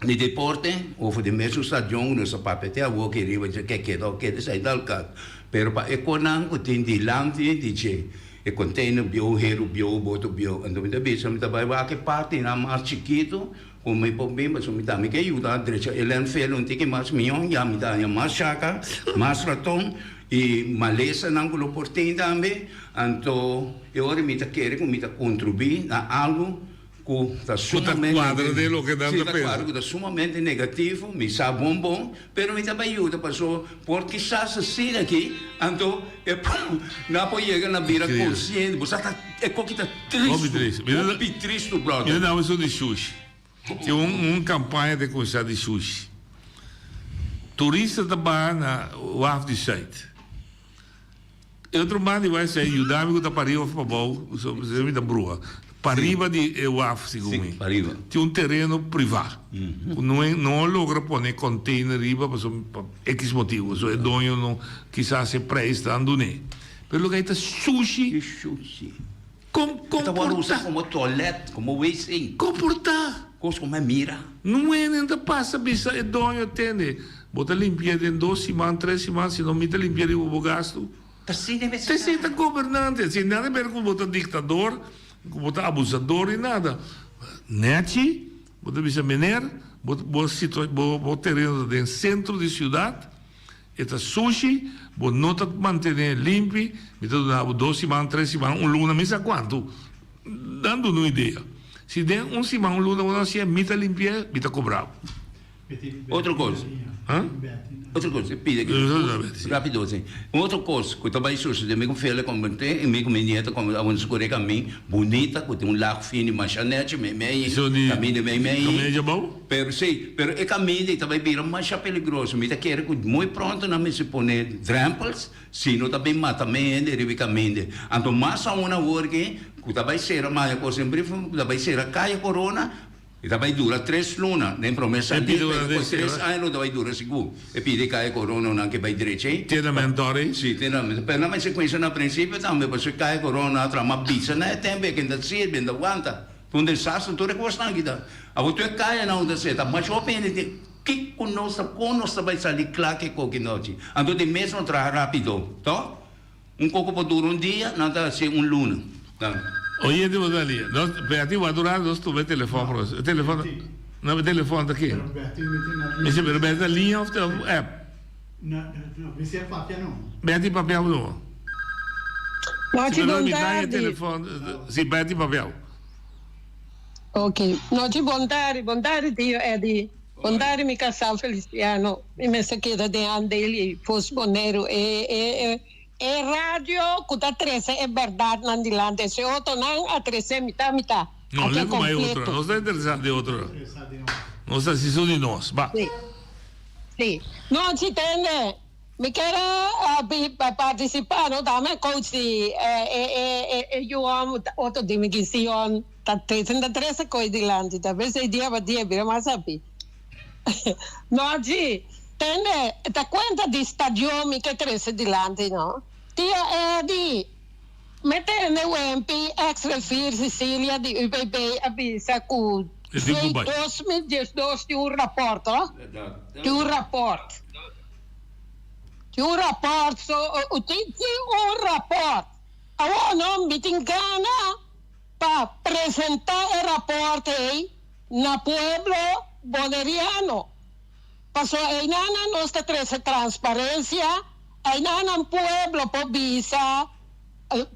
deporte, ou de mesmo estação, nós papete a voz que riba que sai dal cat. Pero pa econan ko tin di lang dice e container bio, hero bio, boto bio, então me bisa me vai que parte na mais chiquito, como me problema, so me dá me que ajuda a direita, ele é um tique mais milhão, já me dá mais chaca, mais ratão, e maleza não colo portem também, então eu ora me tá querer me tá contribuir na algo que está sumamente negativo, me sabe bom, pero me também ajuda passou porque se assim aqui, então não pode chegar na beira consciente, você tá é que tá triste, brother. Eu não sou de sushi. Tem uma campanha de coisa de sushi. Turista também na WAF de site. Outro mano vai ser ajudar-me com a pariu para bom, sobre da brua. Para arriba de WAF, segundo mim. Tem um terreno privado. Não logra pôr container riba por X motivos. O dono não quizás se presta a andar. Mas o que é sushi? Comportar. Como toalete, como WC. Comportar. Como é mira. Não é nem da passa, bisa é dono atende. Bota limpar em 2 semanas, 3 semanas, se não me tá limpar o gasto. Você tá governante, se nada a ver com botar ditador, com botar abusador e nada. Neti, botar bisa mener, botar terreno dentro centro de cidade, eta sushi, botar nota manter limpo, me tá dando 2 semanas, 3 semanas, luna, me sabe quanto? Dando uma ideia. Se der 1 semana, luna, você me tá limpar, me tá cobrado. Outra coisa. Outra coisa, pide aqui. Rápido assim. Outra coisa, que também sucede, me filha como tem, e me nieta como a uns escolher caminho bonita, que tem lago fino, machanete, meio, caminho meio. Caminho bom? Pero sim, pero é caminho também vira mais perigoso. Me tá querendo que muito pronto não me se pone tramples, sino também mata mente, caminho. Então mais a uma hora que também será mais coisa em brief, também será caia corona. E também dura 3 lunas, nem promessa de 3 anos vai durar seguro. E pide que a corona não que vai direito. Tem mentore? Sim, tem mentore. Mas na sequência, no princípio, também, porque que a corona tra uma bisa, né? Tem bem que ainda se ainda aguanta. Um desastre, tu recusa aqui da. A outra caia não da seta, mas o pene de que conosco vai sair claro que coque noite. Então de mesmo tra rápido, tá? Coco pode durar dia, não dá ser luna. Oye, devo da lì. Beati va durare, non sto vedendo il telefono. Il telefono. Non vede il telefono da chi? Mi sembra Beati da linea of the app. No, mi si appia no. Beati papiamo no. Noci il telefono. Sì, Beati papiamo. Ok. Noci bontari Dio è di bontari mi casal Feliciano. Mi sa che da andeli fos bonero e radio kuta 13 é verdade nandilante se outro não a 13 mitad. Não, lembro mais outro. Não está interessado de outro. Não está se de nós. Bah. Sim. Não se entende. Me quero participar, não dá mais coach eu amo outra dimensão. Tá 13 coisa dilante. Talvez esse dia vai dia vira mais sabe. No, G, te cuenta di stagioni che cresce di lante, no? Tia di metterne UMP, ex-refir Sicilia di UPB avvisa che sei 2012 di un rapporto, di un rapporto. Di un rapporto, un rapporto. Allora non mi tingana per presentare il rapporto na pueblo boneriano. Paso ay nana nostra trece transparencia, ay nana pueblo po bisa,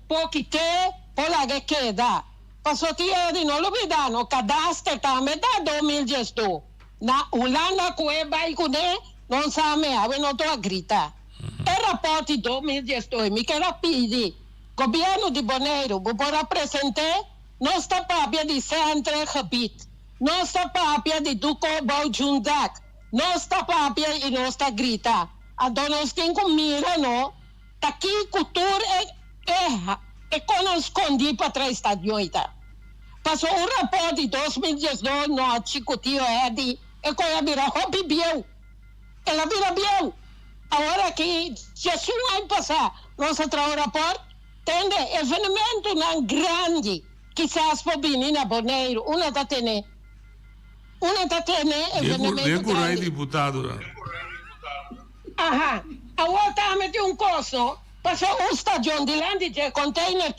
po kite, po lage queda. Paso tiya di no lubidano, cadastre tame da 2012. Na ulana kueba ikune, non sa me ave no to agrita. E rapporti 2012, mica rapidi. Governo di Bonaire, bu rappresentare nostra papia di centro gebied. Nostra papia di Duco Baujundak, nostra papia e nostra grita. Adonostin con mirano, taki cultura e conoscondi per tre stadioita. Passò un rapporto di 2012, no, cicotio Edi, e poi abbiamo hobby bieu. E la vira bieu. Ora che Gesù ha passato, non si trova un rapporto, tende avvenimento non grandi, chissà spobini a Bonaire, una da tenere. Una da tenere avvenimento grande. Diputato. Aha, a volta metti un costo, passò un stagione di landice, container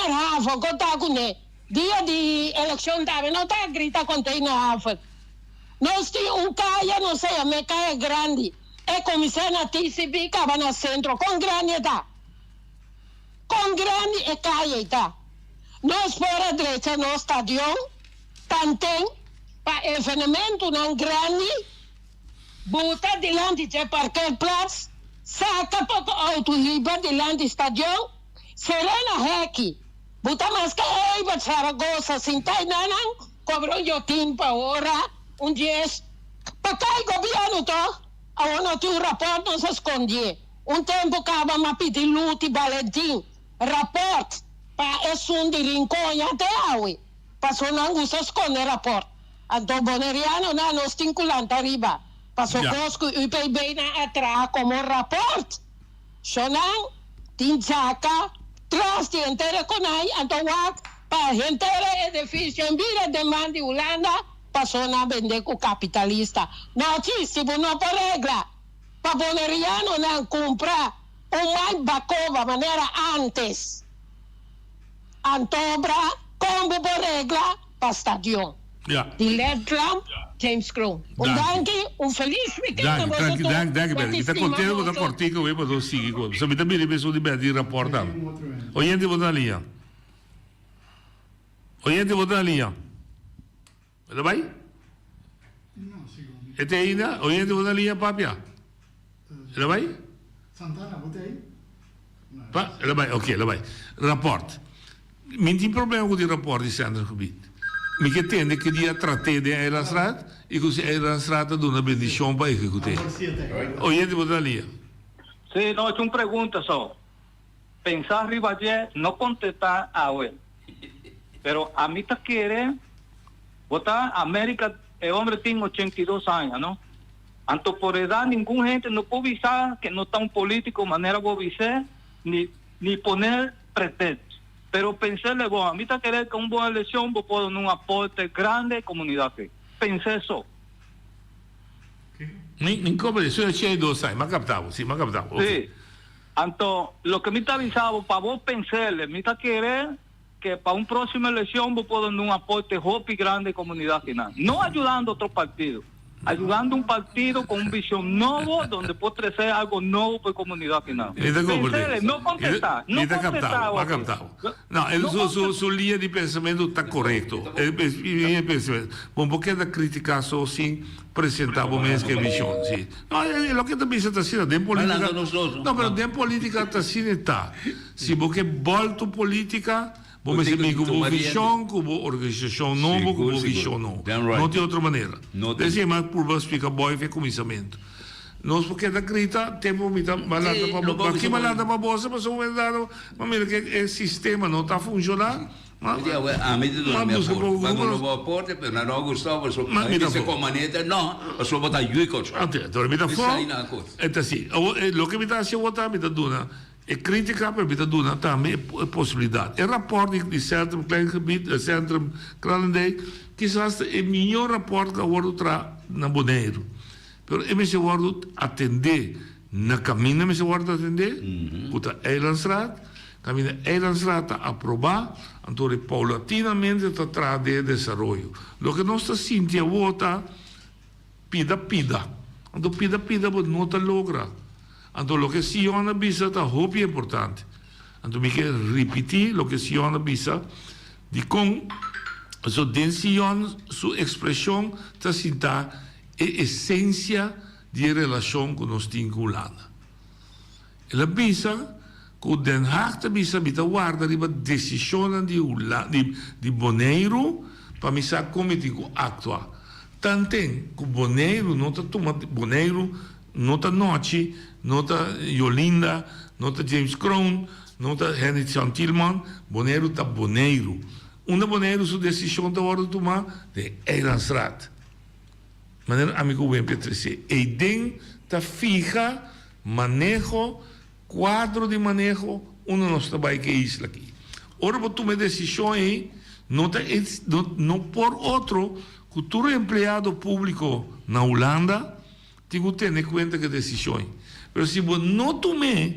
haven, contagune, dia di elezione dave, non ta grita container haven. Non sti un caia, non sei a me caia grandi, e commissaria TCB che vanno al centro, con grandi età. Con grandi e caia età. Non spora dreccia, no stadio, tanten, pa avvenimento non grandi, butta di landice parkeerplaats, sacca poco autoliba di landi stadio, serena heki, butta masca eiba Zaragoza, sintai nanang, cobro io timpa ora, un 10, pa kai governo to, avevano un rapporto non si scondi, un tempo che avevamo piti luti Valentin, rapporto, pa essun di rincogna te awi, pa sono gusto sconde rapporto. Anto boneriano na no stinculante arriba. Paso cosco UPB na atra como rapport. Sonan tinchaka trasti entere conai anto wak pa entere edificio en vira demandi Ulanda paso na bendeco capitalista. No ci si no por regla. Pa boneriano na compra un mai bacova manera antes. Antobra combo por regla pa stadion. Ja. Die Ledlam, James Crow. Und danke, un feliz weekend. Danke, perché sta contento da cortico e poi sì, se mi dà bene penso di bene di rapporto. Oyente votalia. Oyente votalia. Lo vai? No, secondo. E te ina, oyente votalia papia. Lo vai? Santana, votei? Lo vai, ok, lo vai. Rapport. Mi ti problema con i rapporti Sandro Kubit. Mi che tende che dia trattede è la strada e così è la strada di una benedizione per esecutare. Oyente votalia. Sí, no, es una pregunta solo. Pensar arriba ayer, no contestar a él. Pero a mí te quiere votar América, el hombre tiene 82 años, ¿no? Anto por edad, ningún gente no puede avisar que no está un político de manera de avisar, ni poner pretexto. Pero pensarle, a mí te quiere que una buena elección vos puedo dar un aporte grande a la comunidad. Pensé eso. In come se c'è 2 anni, ma captavo, sì, ma captavo. Sí. Anto, lo que me está avisado, para vos pensarle, me está querer que para una próxima elección vos puedo dar un aporte hopi grande a la comunidad final. No ayudando a otro partido, ayudando a un partido con una visión nueva donde puede crecer algo nuevo para la comunidad final. Pensarle, no contestar, no contestar. Ma captavo. No, sul linea di pensamento sta corretto. Un po' da criticare solo sì, presentavo me che visione, sì. No, lo che da pensa tassina, den politica. No, però den politica tassina sta. Sì, perché molto politica come se mi come visione, come organizzazione nuova, come visione nuova. Non di altra maniera. Adesso ma pur spiega poi che cominciamento. Non perché da grita, tempo mi sta malata, ma chi malata ma bossa, ma sono andato, ma mira che il sistema non sta funzionando, A mim não me aporta. Mas não vou aportar, porque não gostava. Mas se comaneta, não. Eu só botar juico. Então, me dá fome. Então, sim. O que me dá, se eu botar, me dá duna. E crítica, me dá duna também é possibilidade. O rapporto de Centrum Klein Gebied, Centrum Kralendijk, quizás é o melhor rapporto que eu vou tra na Bonaire. Pero eu me vou atender na caminho, me vou atender, puta Eilandstraat, caminho Eilandstraat a aprovar, então paulatinamente está atrás de desenvolvimento. O que nós está sentindo vota pida. Então pida, não está logra. Então o que Siona bisa está muito importante. Então me quer repetir o que Siona bisa de com so den Sion sua expressão está sentada a essência de relação com nós vinculada. Ela bisa que Den Haag te bisa bita guarda riba decisão de Bonaire para misa comité que actua. Tanten que Bonaire não está tomando Bonaire não está Noche, não está Yolinda, não está James Crown, não está Henry Santilman, Bonaire está Bonaire. Uma Bonaire sua decisão da hora de tomar de Eilandstraat. Mas amigo bem Petrice, e den está fija manejo quadro de manejo não está bem que isla aqui. Ora para tomar decisão aí, não por outro, que todo empregado público na Holanda tem que ter em conta que decisões. Mas se você não tomar,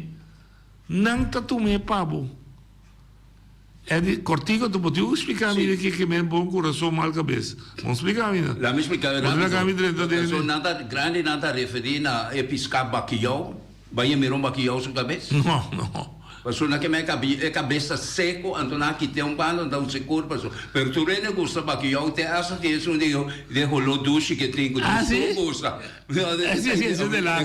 não está tomando pabo. Cortico, tu pode explicar me que é bom coração, mal cabeça. Vamos explicar me. Lá me explicar. Nada grande, nada referir na episcar baquião. Vai me romper baquião sua cabeça? Não. Passou na que minha cabeça seco, então aqui tem pano, então seguro passou. Pero tu rende gosta baquião, te acha que isso de rolou duche que tem que tu gosta. Sim, de lá.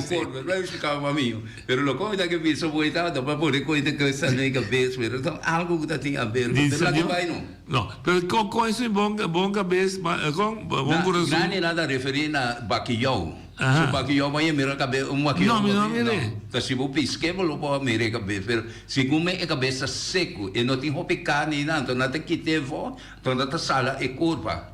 Não explicar para mim. Pero lo como que pensa vou estar, dá para poder coisa que essa nem cabeça, pero então algo que tem a ver. Pero lá que vai não. Não, pero com isso bom cabeça, com bom coração. Não nada referir na baquião. So baquião vai mirar cabeça, baquião. Não. Tá se vou piscar, vou pôr mirar cabeça, pero segundo a cabeça seco, e não tem roupa carne não, então não tem que ter vó, então não tá sala e curva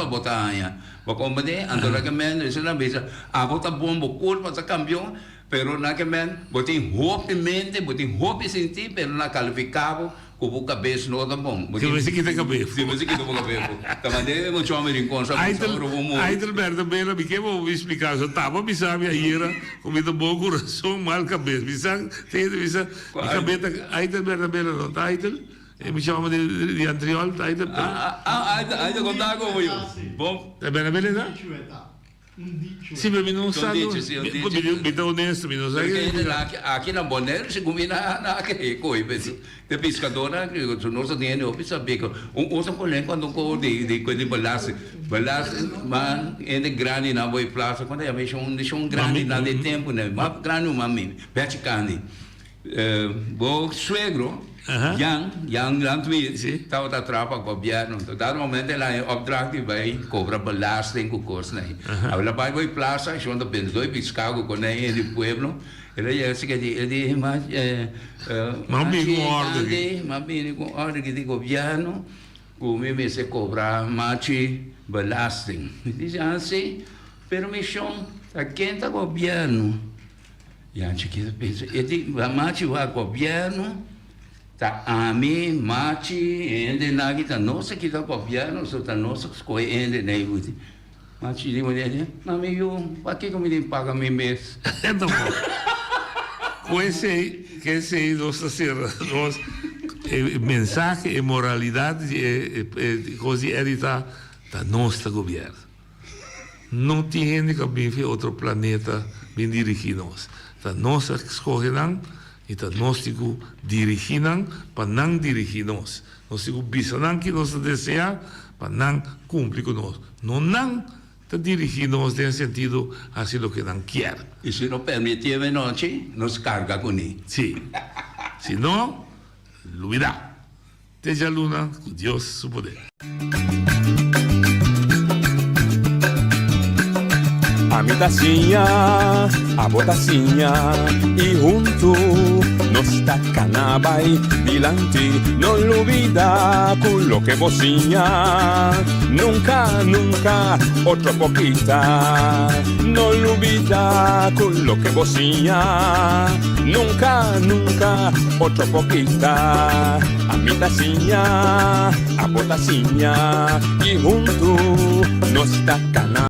botar aí. Vou compreender, então na que men, isso na mesa, botar bombo curva tá cambiou, pero na que men, botem roupa mente, botem roupa sentir, pero na qualificável. Com a cabeça não é bom. Se você quita a cabeça. Se você quita a cabeça. Também é muito homem em conta. Aí Alberto Bela, me que vou explicar. Eu estava me sabe aí era comida bom coração, mal cabeça. Me sabe, tem cabeça. Aí Alberto Bela não tá aí. Me chama de Antriol, tá aí. Aí contar com eu. Bom. Alberto Bela não? Sim, mas não sabe. Me dá honesto, me não sabe. Aqui na Bonaire se combina naquele coisa. De pescadora, que nós temos o saber que outro colega quando de coisa de balança, mas é grande na boa praça quando é um grande na de tempo né, mas grande mami, peticani. Bo suegro, yang tweet, tava da trapa governo. Dado momento lá é opdracht vai cobrar belasting com coisa né. Agora vai boa praça, onde tem dois pescados com né de pueblo. Ele é assim que ele mas mami com ordem que de governo o me se cobrar machi belasting. Diz assim, permissão a quem tá governo. E a gente pensa, ele machi vai governo tá a mim machi ainda na kita nossa que tá governo só tá nossa escolha ainda nem muito. Machi de mulher, mami eu, para que me paga me mês? Então com esse nossa mensagem e moralidade così herita da nostro governo. Non tiene che abbiamo outro planeta ben dirigidos. Da nostra escolheran e da nostro diriginan para não dirigir-nos. Nós bisogna que nós desejar para não cumprir conosco. Não te dirigir-nos no sentido assim o que não quer. E se não permitir a noite, nos carga com ele. Sim. Se não, lo verá. Desde Luna, com Deus su poder. A mí botacinha, y junto nos está canabay dilante, no olvida con lo que bocina, nunca, nunca, otro poquita, no olvida con lo que bocina, nunca, nunca, otro poquita, a mi tacinha, a botacinha, y junto nos está canabay.